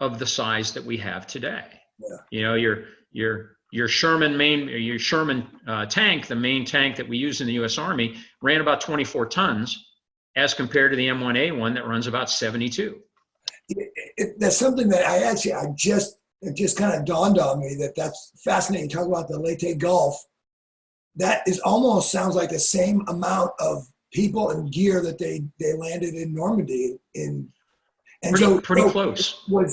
of the size that we have today. You know, your Sherman tank, the main tank that we use in the U.S. Army, ran about 24 tons as compared to the M1A1 that runs about 72. That's something that it just kind of dawned on me that's fascinating. Talk about the Leyte Gulf. That is almost sounds like the same amount of people and gear that they landed in Normandy in. And pretty close. Were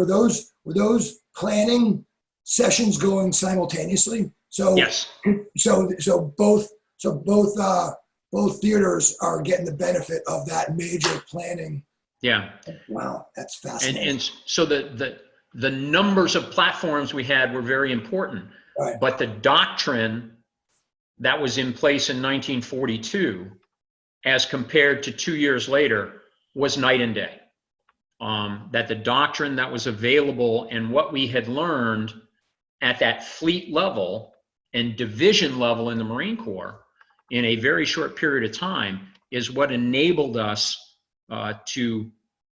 those planning sessions going simultaneously? So yes. So both theaters are getting the benefit of that major planning. Yeah. Wow, that's fascinating. And so the numbers of platforms we had were very important, right. But the doctrine that was in place in 1942, as compared to 2 years later, was night and day. That the doctrine that was available and what we had learned at that fleet level and division level in the Marine Corps in a very short period of time is what enabled us to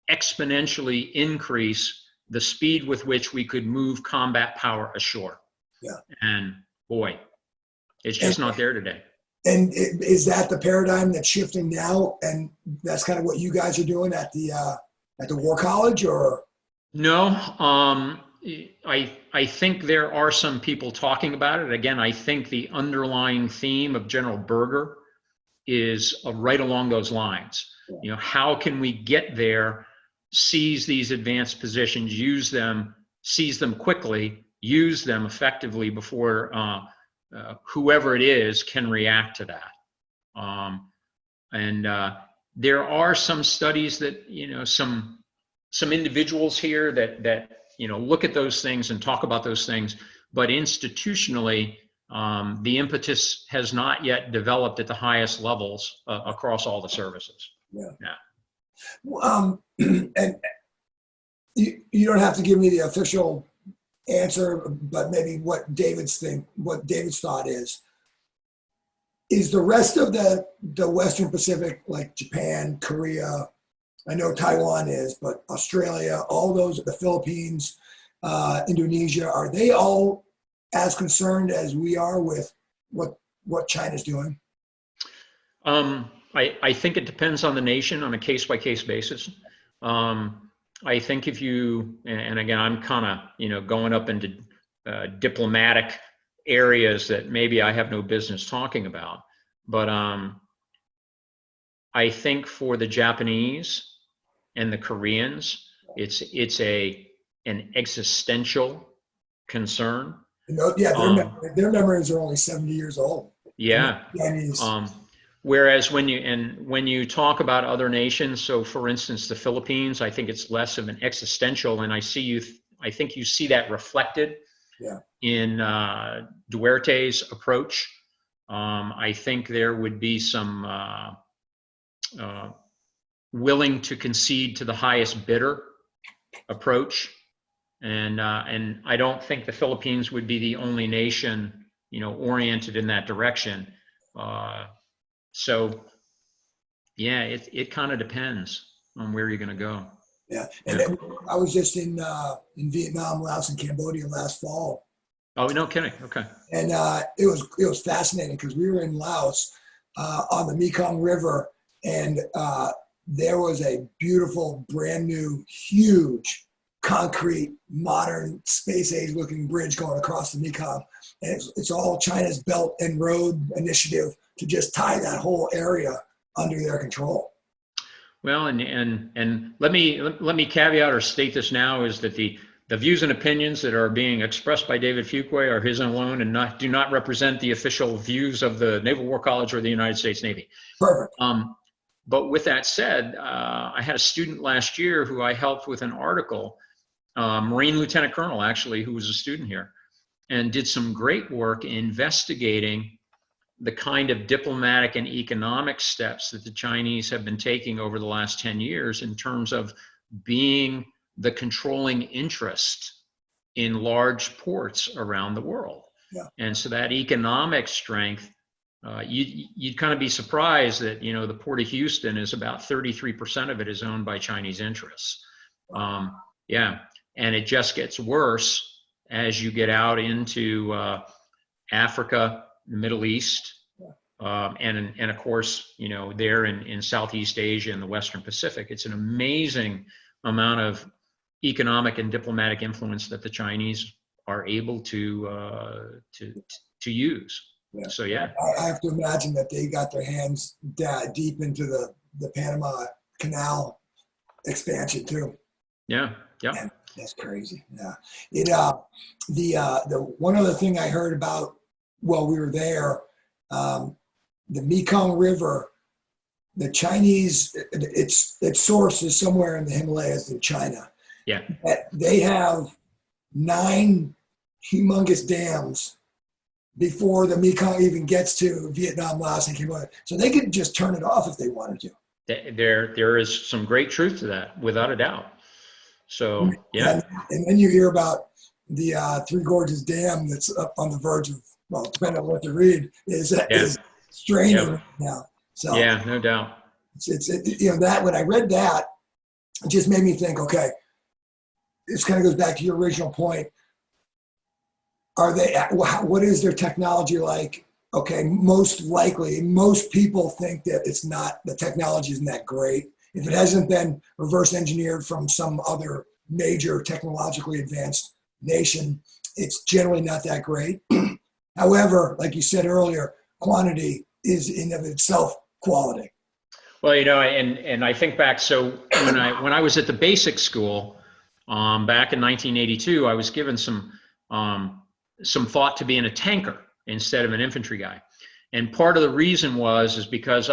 exponentially increase the speed with which we could move combat power ashore. Yeah. And boy, it's just not there today. And is that the paradigm that's shifting now? And that's kind of what you guys are doing at the War College, or? No, I think there are some people talking about it. Again, I think the underlying theme of General Berger is right along those lines. Yeah. You know, how can we get there, seize these advanced positions, use them, seize them quickly, use them effectively before whoever it is can react to that. There are some studies that, you know, some individuals here that you know, look at those things and talk about those things, but institutionally, the impetus has not yet developed at the highest levels across all the services. Yeah. And you don't have to give me the official answer, but maybe what David's thought is the rest of the Western Pacific, like Japan, Korea, I know Taiwan is, but Australia, all those, the Philippines, Indonesia, are they all as concerned as we are with what China's doing? I think it depends on the nation on a case-by-case basis. I think if you, and again, I'm kind of, you know, going up into diplomatic areas that maybe I have no business talking about, but I think for the Japanese and the Koreans, it's an existential concern. Yeah, their memories are only 70 years old. Yeah. Whereas when you talk about other nations, so for instance, the Philippines, I think it's less of an existential, and I think you see that reflected in Duterte's approach. I think there would be some willing to concede to the highest bidder approach, and I don't think the Philippines would be the only nation, you know, oriented in that direction. So, yeah, it kind of depends on where you're going to go. Yeah, and then I was just in Vietnam, Laos, and Cambodia last fall. Oh, no kidding. Okay. And it was fascinating because we were in Laos on the Mekong River, and there was a beautiful, brand new, huge, concrete, modern, space-age looking bridge going across the Mekong, and it's all China's Belt and Road Initiative to just tie that whole area under their control. Well, and let me caveat or state this now is that the views and opinions that are being expressed by David Fuquea are his alone and do not represent the official views of the Naval War College or the United States Navy. Perfect. But with that said, I had a student last year who I helped with an article, Marine Lieutenant Colonel actually, who was a student here, and did some great work investigating the kind of diplomatic and economic steps that the Chinese have been taking over the last 10 years in terms of being the controlling interest in large ports around the world. Yeah. And so that economic strength, you'd kind of be surprised that, the Port of Houston is about 33% of it is owned by Chinese interests. Yeah. And it just gets worse as you get out into Africa, the Middle East, and of course, there in Southeast Asia and the Western Pacific. It's an amazing amount of economic and diplomatic influence that the Chinese are able to use. Yeah. So yeah, I have to imagine that they got their hands deep into the Panama Canal expansion too. Yeah, yeah. Man, that's crazy. Yeah, the one other thing I heard about while we were there, the Mekong River, the Chinese, its source is somewhere in the Himalayas in China. Yeah. They have 9 humongous dams before the Mekong even gets to Vietnam, Laos, and Cambodia. So they could just turn it off if they wanted to. There is some great truth to that, without a doubt. So, yeah. And then you hear about the Three Gorges Dam that's up on the verge of, well, depending on what to read, is straining right now. So yeah, no doubt. It's that when I read that, it just made me think, okay, this kind of goes back to your original point. What is their technology like? Okay, most likely, most people think that the technology isn't that great. If it hasn't been reverse engineered from some other major technologically advanced nation, it's generally not that great. However, like you said earlier, quantity is in of itself quality. Well, and I think back, so when I was at the basic school, back in 1982, I was given some thought to being a tanker instead of an infantry guy. And part of the reason is because,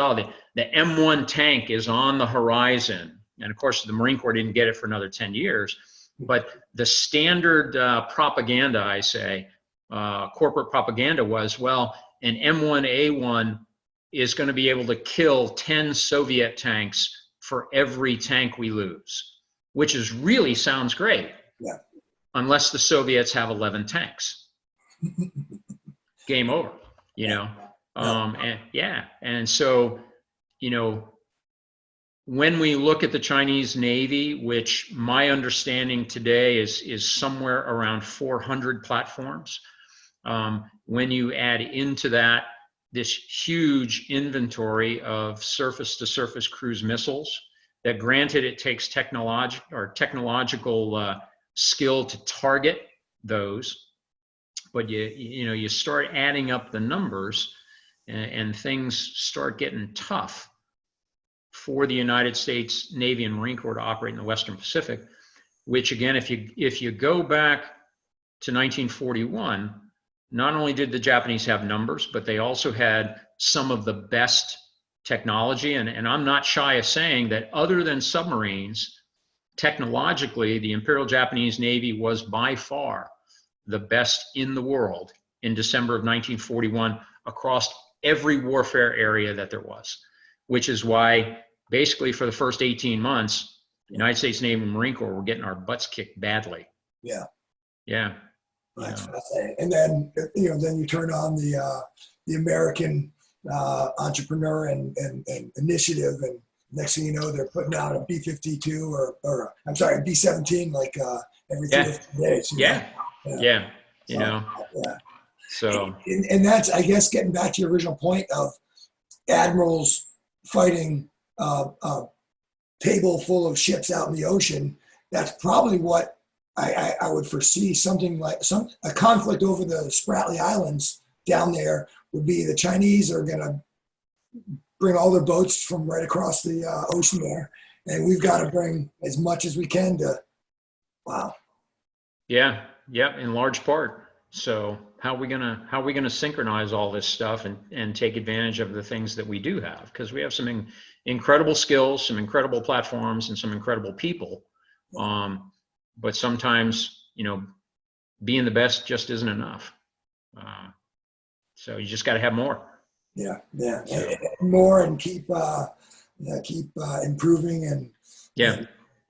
the M1 tank is on the horizon. And of course, the Marine Corps didn't get it for another 10 years. But the standard propaganda, I say, corporate propaganda was, well, an M1A1 is going to be able to kill 10 Soviet tanks for every tank we lose, which really sounds great. Yeah. Unless the Soviets have 11 tanks. Game over, And so, when we look at the Chinese Navy, which my understanding today is somewhere around 400 platforms, when you add into that this huge inventory of surface-to-surface cruise missiles, that granted it takes technological skill to target those, but you start adding up the numbers, and things start getting tough for the United States Navy and Marine Corps to operate in the Western Pacific. Which again, if you go back to 1941, not only did the Japanese have numbers, but they also had some of the best technology. And I'm not shy of saying that other than submarines, technologically, the Imperial Japanese Navy was by far the best in the world in December of 1941 across every warfare area that there was, which is why basically for the first 18 months, the United States Navy and Marine Corps were getting our butts kicked badly. Yeah. Yeah. That's fascinating. And then, then you turn on the American entrepreneur and initiative, and next thing you know, they're putting out a B-52 or I'm sorry, a B-17 like every 3 or 4 days. So, and that's, I guess, getting back to your original point of admirals fighting a table full of ships out in the ocean. That's probably what I would foresee. Something like a conflict over the Spratly Islands down there would be the Chinese are going to bring all their boats from right across the ocean there, and we've got to bring as much as we can to. Wow. Yeah. In large part. So how are we gonna synchronize all this stuff and take advantage of the things that we do have? Because we have some incredible skills, some incredible platforms, and some incredible people. But sometimes, being the best just isn't enough. So you just got to have more. Yeah, yeah, So and more, and keep keep improving yeah, and,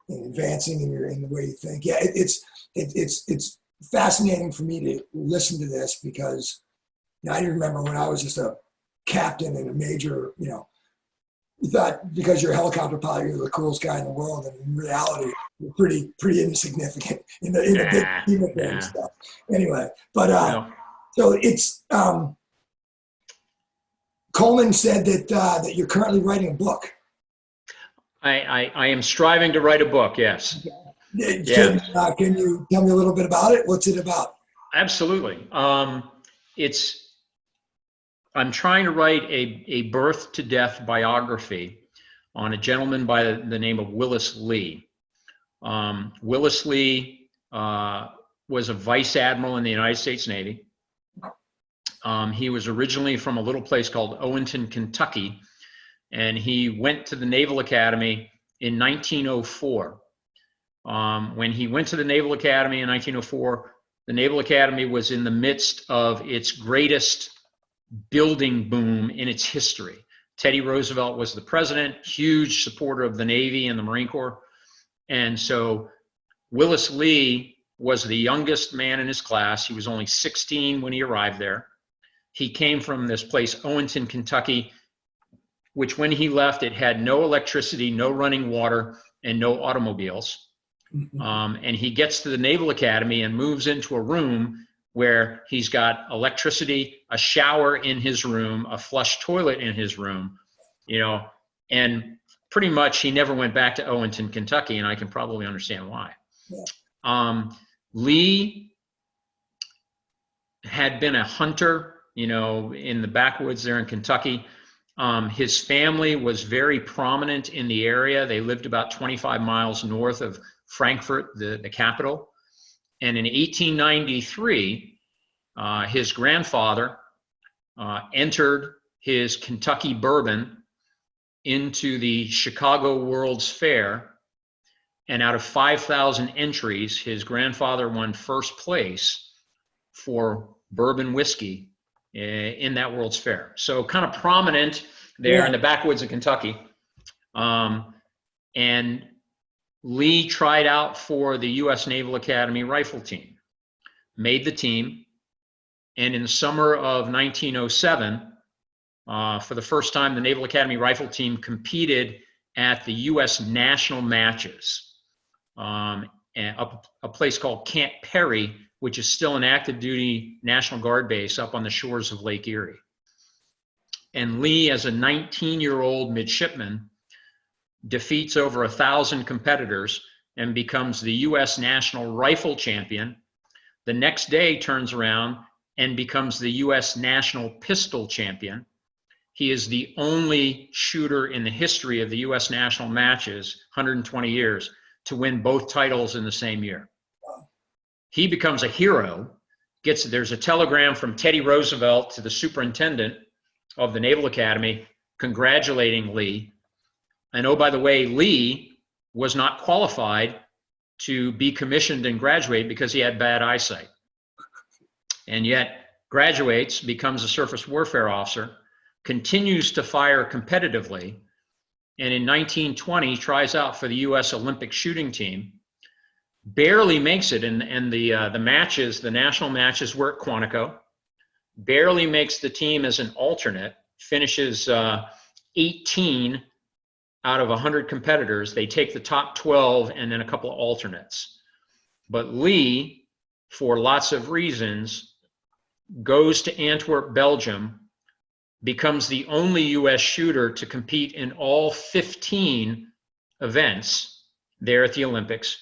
and advancing in the way you think. Yeah, it's fascinating for me to listen to this because I remember when I was just a captain in a major, you thought because you're a helicopter pilot, you're the coolest guy in the world, and in reality, you're pretty insignificant in the big nah, scheme of things. nah. So anyway, but Well, so it's Coleman said that you're currently writing a book. I am striving to write a book. Yes. Yeah, Can you tell me a little bit about it? What's it about? absolutely. It's I'm trying to write a birth to death biography on a gentleman by the name of Willis Lee. Willis Lee was a vice admiral in the United States Navy. He was originally from a little place called Owenton, Kentucky, and he went to the Naval Academy in 1904. When he went to the Naval Academy in 1904, the Naval Academy was in the midst of its greatest building boom in its history. Teddy Roosevelt was the president, huge supporter of the Navy and the Marine Corps. And so Willis Lee was the youngest man in his class. He was only 16 when he arrived there. He came from this place, Owenton, Kentucky, which when he left, it had no electricity, no running water, and no automobiles. And he gets to the Naval Academy and moves into a room where he's got electricity, a shower in his room, a flush toilet in his room, and pretty much he never went back to Owenton, Kentucky, and I can probably understand why. Lee had been a hunter, in the backwoods there in Kentucky. His family was very prominent in the area. They lived about 25 miles north of Frankfurt, the capital. And in 1893, his grandfather entered his Kentucky bourbon into the Chicago World's Fair. And out of 5,000 entries, his grandfather won first place for bourbon whiskey in that World's Fair. So kind of prominent there in the backwoods of Kentucky. And Lee tried out for the US Naval Academy rifle team, made the team, and in the summer of 1907, for the first time, the Naval Academy rifle team competed at the US national matches, a place called Camp Perry, which is still an active duty National Guard base up on the shores of Lake Erie. And Lee, as a 19-year-old midshipman, defeats over 1,000 competitors and becomes the US national rifle champion. The next day turns around and becomes the US national pistol champion. He is the only shooter in the history of the US national matches, 120 years, to win both titles in the same year. He becomes a hero. There's a telegram from Teddy Roosevelt to the superintendent of the Naval Academy congratulating Lee. And oh, by the way, Lee was not qualified to be commissioned and graduate because he had bad eyesight. And yet graduates, becomes a surface warfare officer, continues to fire competitively, and in 1920 tries out for the US Olympic shooting team, barely makes it, and the matches, the national matches were at Quantico, barely makes the team as an alternate, finishes 18 out of 100 competitors. They take the top 12 and then a couple of alternates. But Lee, for lots of reasons, goes to Antwerp, Belgium, becomes the only US shooter to compete in all 15 events there at the Olympics,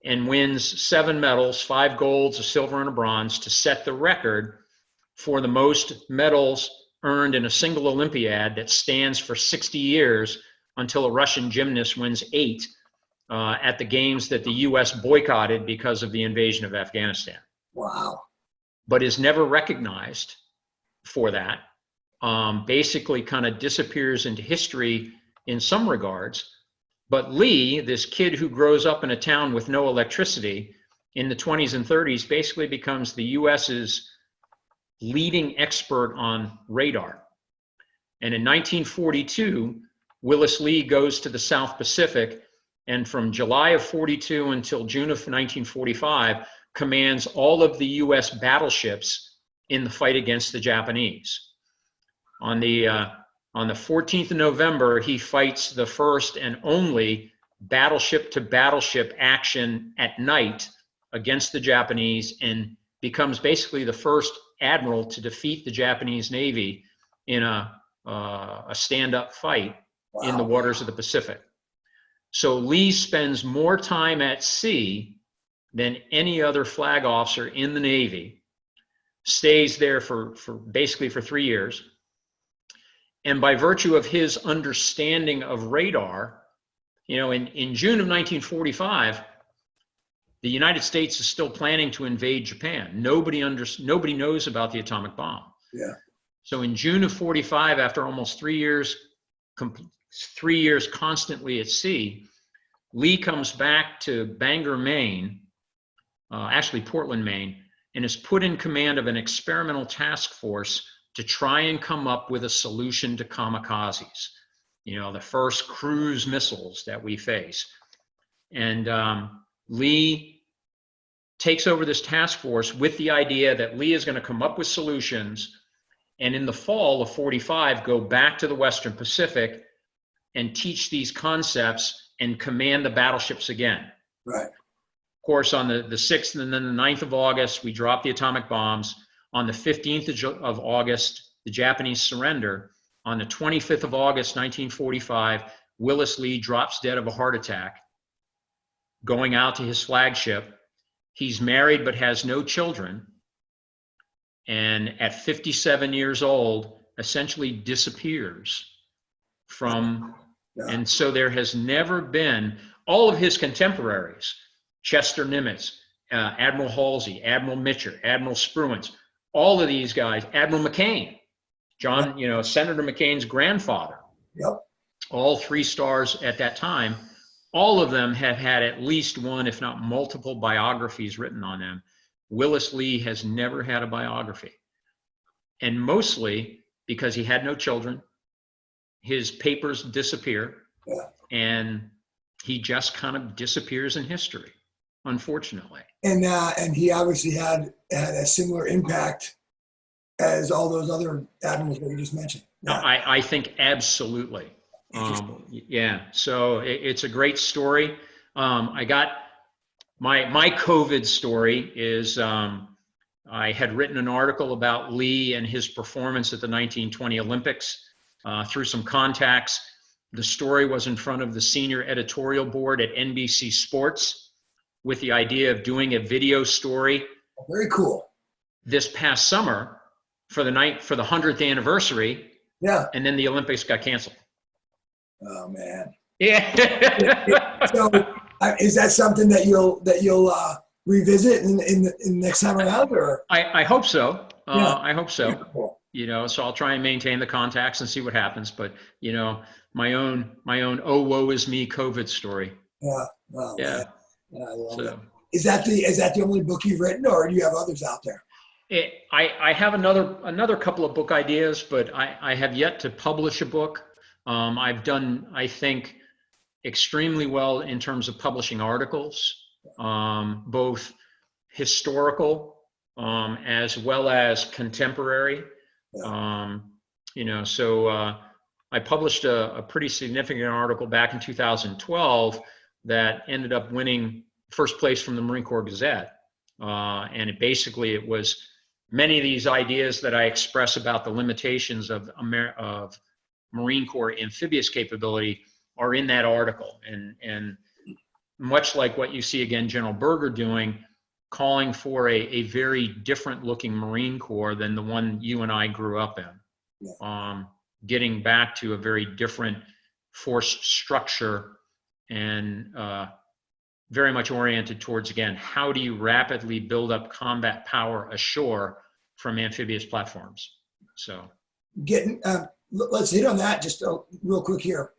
and wins 7 medals, 5 golds, a silver, and a bronze, to set the record for the most medals earned in a single Olympiad that stands for 60 years until a Russian gymnast wins 8 at the games that the US boycotted because of the invasion of Afghanistan. Wow. But is never recognized for that. Basically kind of disappears into history in some regards. But Lee, this kid who grows up in a town with no electricity in the 20s and 30s, basically becomes the US's leading expert on radar. And in 1942, Willis Lee goes to the South Pacific, and from July of 42 until June of 1945, commands all of the US battleships in the fight against the Japanese. On the 14th of November, he fights the first and only battleship to battleship action at night against the Japanese, and becomes basically the first admiral to defeat the Japanese Navy in a stand-up fight in the waters of the Pacific. So Lee spends more time at sea than any other flag officer in the Navy, stays there for basically for 3 years. And by virtue of his understanding of radar, you know, in June of 1945, the United States is still planning to invade Japan. Nobody knows about the atomic bomb. Yeah. So in June of 45, after almost 3 years, 3 years constantly at sea, Lee comes back to Bangor, Maine, actually Portland, Maine, and is put in command of an experimental task force to try and come up with a solution to kamikazes, you know, the first cruise missiles that we face. And Lee takes over this task force with the idea that Lee is going to come up with solutions, and in the fall of 45, go back to the Western Pacific and teach these concepts and command the battleships again. Right. Of course, on the 6th and then the 9th of August, we drop the atomic bombs. On the 15th of August, the Japanese surrender. On the 25th of August, 1945, Willis Lee drops dead of a heart attack, going out to his flagship. He's married but has no children. And at 57 years old, essentially disappears from, and so there has never been, all of his contemporaries, Chester Nimitz, Admiral Halsey, Admiral Mitchell, Admiral Spruance, all of these guys, Admiral McCain, John, you know, Senator McCain's grandfather, all 3 stars at that time, all of them have had at least one, if not multiple biographies written on them. Willis Lee has never had a biography. And mostly because he had no children, his papers disappear, and he just kind of disappears in history, unfortunately. And he obviously had a similar impact as all those other admirals that you just mentioned. I think absolutely. Yeah, so it's a great story. I got my COVID story is I had written an article about Lee and his performance at the 1920 Olympics through some contacts. The story was in front of the senior editorial board at NBC Sports with the idea of doing a video story. Very cool. This past summer for the 100th anniversary. Yeah. And then the Olympics got canceled. Oh man. Yeah. So is that something that you'll revisit in the next time around, or? I hope so. Yeah. I hope so. Cool. You know, so I'll try and maintain the contacts and see what happens. But you know, my own oh woe is me COVID story. Yeah. Oh, yeah. Man. Yeah, I love So, it. Is that the only book you've written, or do you have others out there? I have another couple of book ideas, but I have yet to publish a book. I've done, I think, extremely well in terms of publishing articles, both historical as well as contemporary. Yeah. You know, so I published a pretty significant article back in 2012 that ended up winning first place from the Marine Corps Gazette. And it was many of these ideas that I express about the limitations of Marine Corps amphibious capability are in that article. And much like what you see again, General Berger doing, calling for a very different looking Marine Corps than the one you and I grew up in. Yeah. Getting back to a very different force structure and very much oriented towards, again, how do you rapidly build up combat power ashore from amphibious platforms? So let's hit on that just real quick here.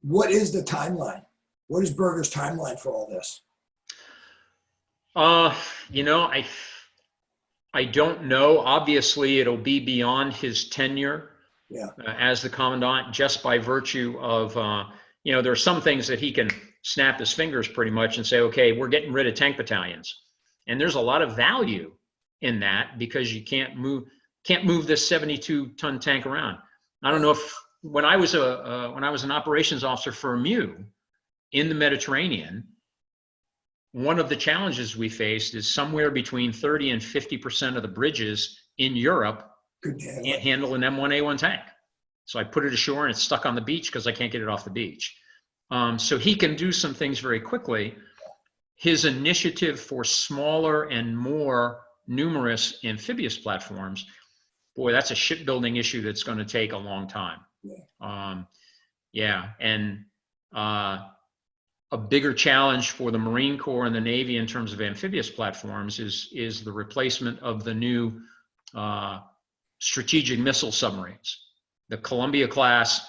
What is the timeline? What is Berger's timeline for all this? You know, I don't know. Obviously, it'll be beyond his tenure. Yeah. As the commandant, just by virtue of, there are some things that he can snap his fingers pretty much and say, okay, we're getting rid of tank battalions. And there's a lot of value in that because you can't move this 72-ton tank around. I don't know if when I was an operations officer for MU in the Mediterranean, one of the challenges we faced is somewhere between 30 and 50% of the bridges in Europe can't handle an M1A1 tank. So I put it ashore and it's stuck on the beach because I can't get it off the beach. So he can do some things very quickly. His initiative for smaller and more numerous amphibious platforms, boy, that's a shipbuilding issue that's going to take a long time. And a bigger challenge for the Marine Corps and the Navy in terms of amphibious platforms is the replacement of the new strategic missile submarines. The Columbia class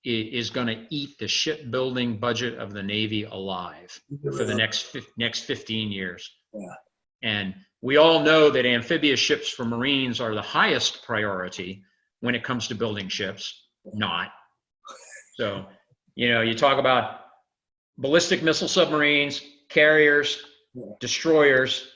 is going to eat the shipbuilding budget of the Navy alive for the next 15 years. Yeah. And we all know that amphibious ships for Marines are the highest priority when it comes to building ships. Not. So, you talk about ballistic missile submarines, carriers, destroyers,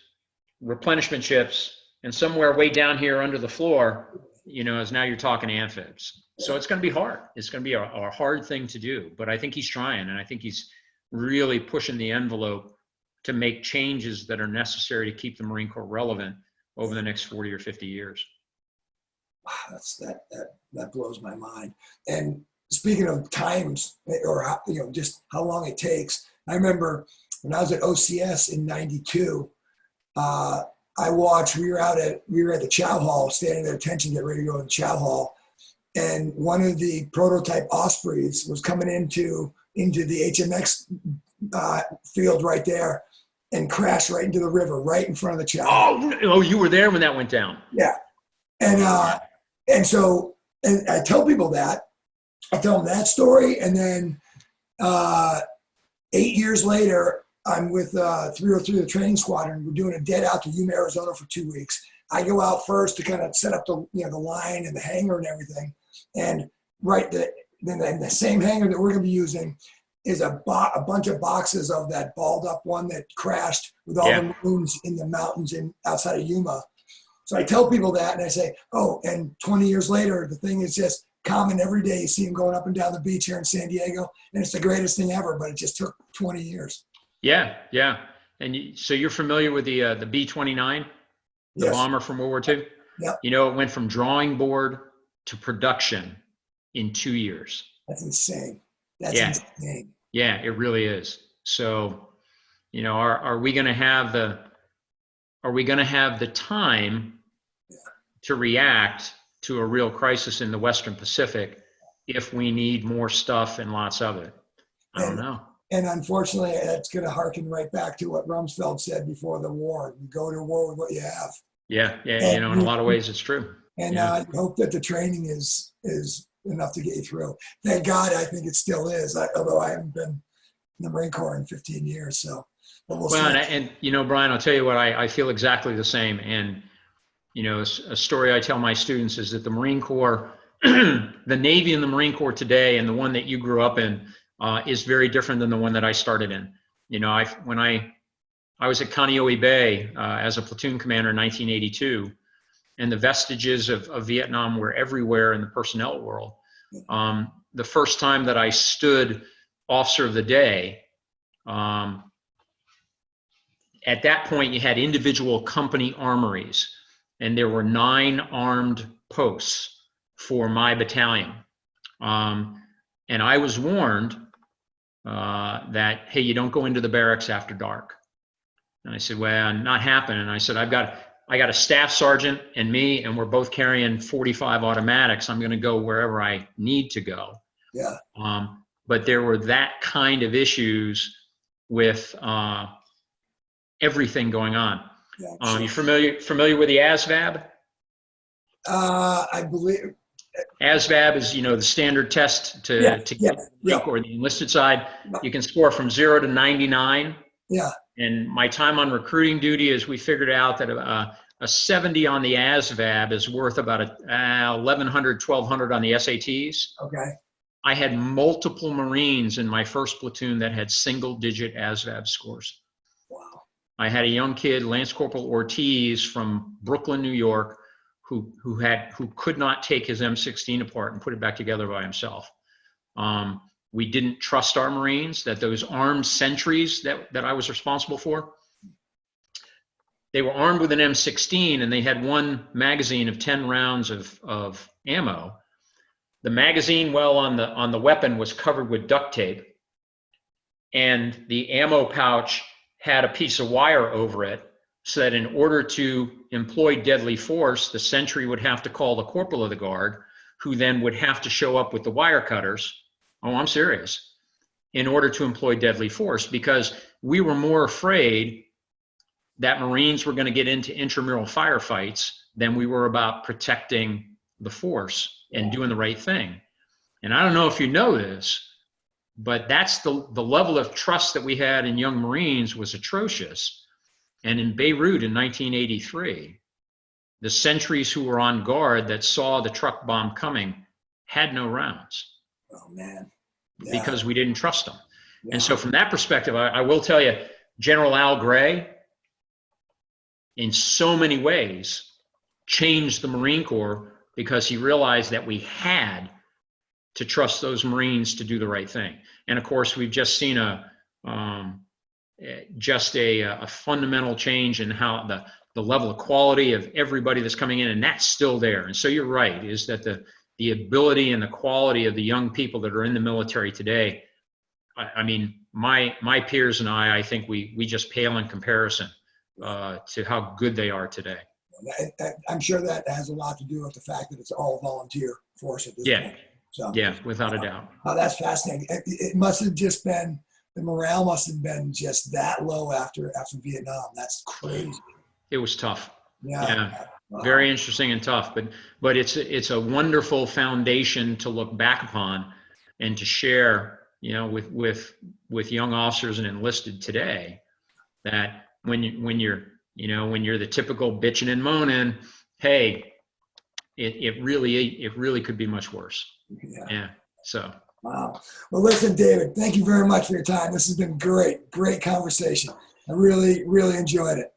replenishment ships, and somewhere way down here under the floor, is now you're talking amphibs. So it's going to be hard. It's going to be a hard thing to do, but I think he's trying, and I think he's really pushing the envelope to make changes that are necessary to keep the Marine Corps relevant over the next 40 or 50 years. Wow, that blows my mind. And speaking of times, or just how long it takes, I remember when I was at OCS in '92, I watched. We were at the chow hall, standing at attention, getting ready to go to the chow hall, and one of the prototype Ospreys was coming into the HMX field right there, and crashed right into the river, right in front of the chow hall. Oh, you were there when that went down. Yeah, and so I tell people that. I tell them that story, and then 8 years later, I'm with 303, the training squadron. We're doing a dead out to Yuma, Arizona for 2 weeks. I go out first to kind of set up the line and the hangar and everything, and then the same hangar that we're going to be using is a bunch of boxes of that balled up one that crashed with all the Maroons in the mountains outside of Yuma. So I tell people that, and I say, oh, and 20 years later, the thing is just common every day. You see them going up and down the beach here in San Diego, and it's the greatest thing ever, but it just took 20 years. Yeah. And so you're familiar with the B-29, the bomber from World War II? Yeah. It went from drawing board to production in 2 years. That's insane. That's insane. Yeah, it really is. So, are we going to have the time to react to a real crisis in the Western Pacific if we need more stuff and lots of it? I don't know. And unfortunately, it's going to harken right back to what Rumsfeld said before the war. You go to war with what you have. Yeah. In a lot of ways, it's true. And I hope that the training is enough to get you through. Thank God, I think it still is, although I haven't been in the Marine Corps in 15 years. So, but we'll see. And Brian, I'll tell you what, I feel exactly the same. And, a story I tell my students is that the Marine Corps, the Navy and the Marine Corps today, and the one that you grew up in, is very different than the one that I started in. When I was at Kaneohe Bay as a platoon commander in 1982, and the vestiges of Vietnam were everywhere in the personnel world. The first time that I stood officer of the day, at that point you had individual company armories, and there were 9 armed posts for my battalion. And I was warned that, hey, you don't go into the barracks after dark. And I said, well, not happening. I said, I got a staff sergeant and me, and we're both carrying 45 automatics. I'm going to go wherever I need to go. Yeah. But there were that kind of issues with everything going on. Yeah, you familiar with the ASVAB? I believe. ASVAB is, the standard test to get or the enlisted side. You can score from 0 to 99. Yeah. And my time on recruiting duty is we figured out that a 70 on the ASVAB is worth about 1,100, 1,200 on the SATs. Okay. I had multiple Marines in my first platoon that had single-digit ASVAB scores. Wow. I had a young kid, Lance Corporal Ortiz from Brooklyn, New York, who could not take his M16 apart and put it back together by himself. We didn't trust our Marines, that those armed sentries that I was responsible for, they were armed with an M16 and they had one magazine of 10 rounds of ammo. The magazine well on the weapon was covered with duct tape, and the ammo pouch had a piece of wire over it, so that in order to employ deadly force, the sentry would have to call the corporal of the guard, who then would have to show up with the wire cutters. Oh, I'm serious. In order to employ deadly force, because we were more afraid that Marines were going to get into intramural firefights than we were about protecting the force and doing the right thing. And I don't know if you know this, but that's the level of trust that we had in young Marines was atrocious. And in Beirut in 1983, the sentries who were on guard that saw the truck bomb coming had no rounds. Oh, man. Yeah. Because we didn't trust them. Yeah. And so from that perspective, I will tell you, General Al Gray, in so many ways, changed the Marine Corps because he realized that we had to trust those Marines to do the right thing. And of course, we've just seen a fundamental change in how the level of quality of everybody that's coming in, and that's still there. And so you're right, is that the ability and the quality of the young people that are in the military today, I mean, my peers and I think we just pale in comparison to how good they are today. I'm sure that has a lot to do with the fact that it's all volunteer force at this point. So, yeah, without a doubt. Oh, that's fascinating. It must have just been, the morale must have been just that low after Vietnam. That's crazy. It was tough. Yeah. Wow. Very interesting and tough, but it's a wonderful foundation to look back upon and to share, with young officers and enlisted today, that when you're the typical bitching and moaning, hey, it really could be much worse. Yeah. So. Wow. Well, listen, David, thank you very much for your time. This has been great conversation. I really, really enjoyed it.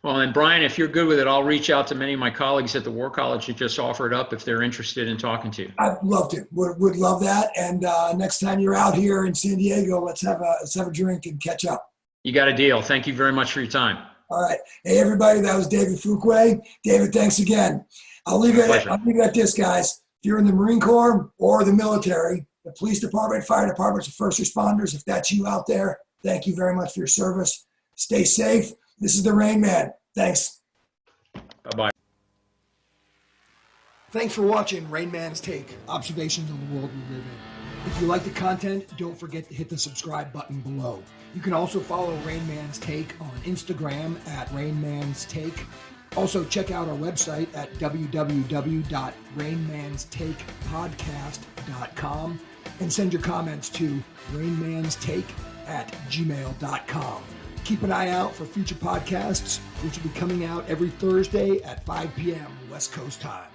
Well, and Brian, if you're good with it, I'll reach out to many of my colleagues at the War College who just offered up if they're interested in talking to you. I'd love to. Would love that. And next time you're out here in San Diego, let's have a drink and catch up. You got a deal. Thank you very much for your time. All right. Hey, everybody, that was David Fuquea. David, thanks again. I'll leave it at this, guys. If you're in the Marine Corps or the military, the police department, fire departments, and first responders, if that's you out there, thank you very much for your service. Stay safe. This is the Rain Man. Thanks. Bye-bye. Thanks for watching Rain Man's Take, observations on the world we live in. If you like the content, don't forget to hit the subscribe button below. You can also follow Rain Man's Take on Instagram at Rain Man's Take. Also, check out our website at www.rainmanstakepodcast.com and send your comments to rainmanstake@gmail.com. Keep an eye out for future podcasts, which will be coming out every Thursday at 5 p.m. West Coast time.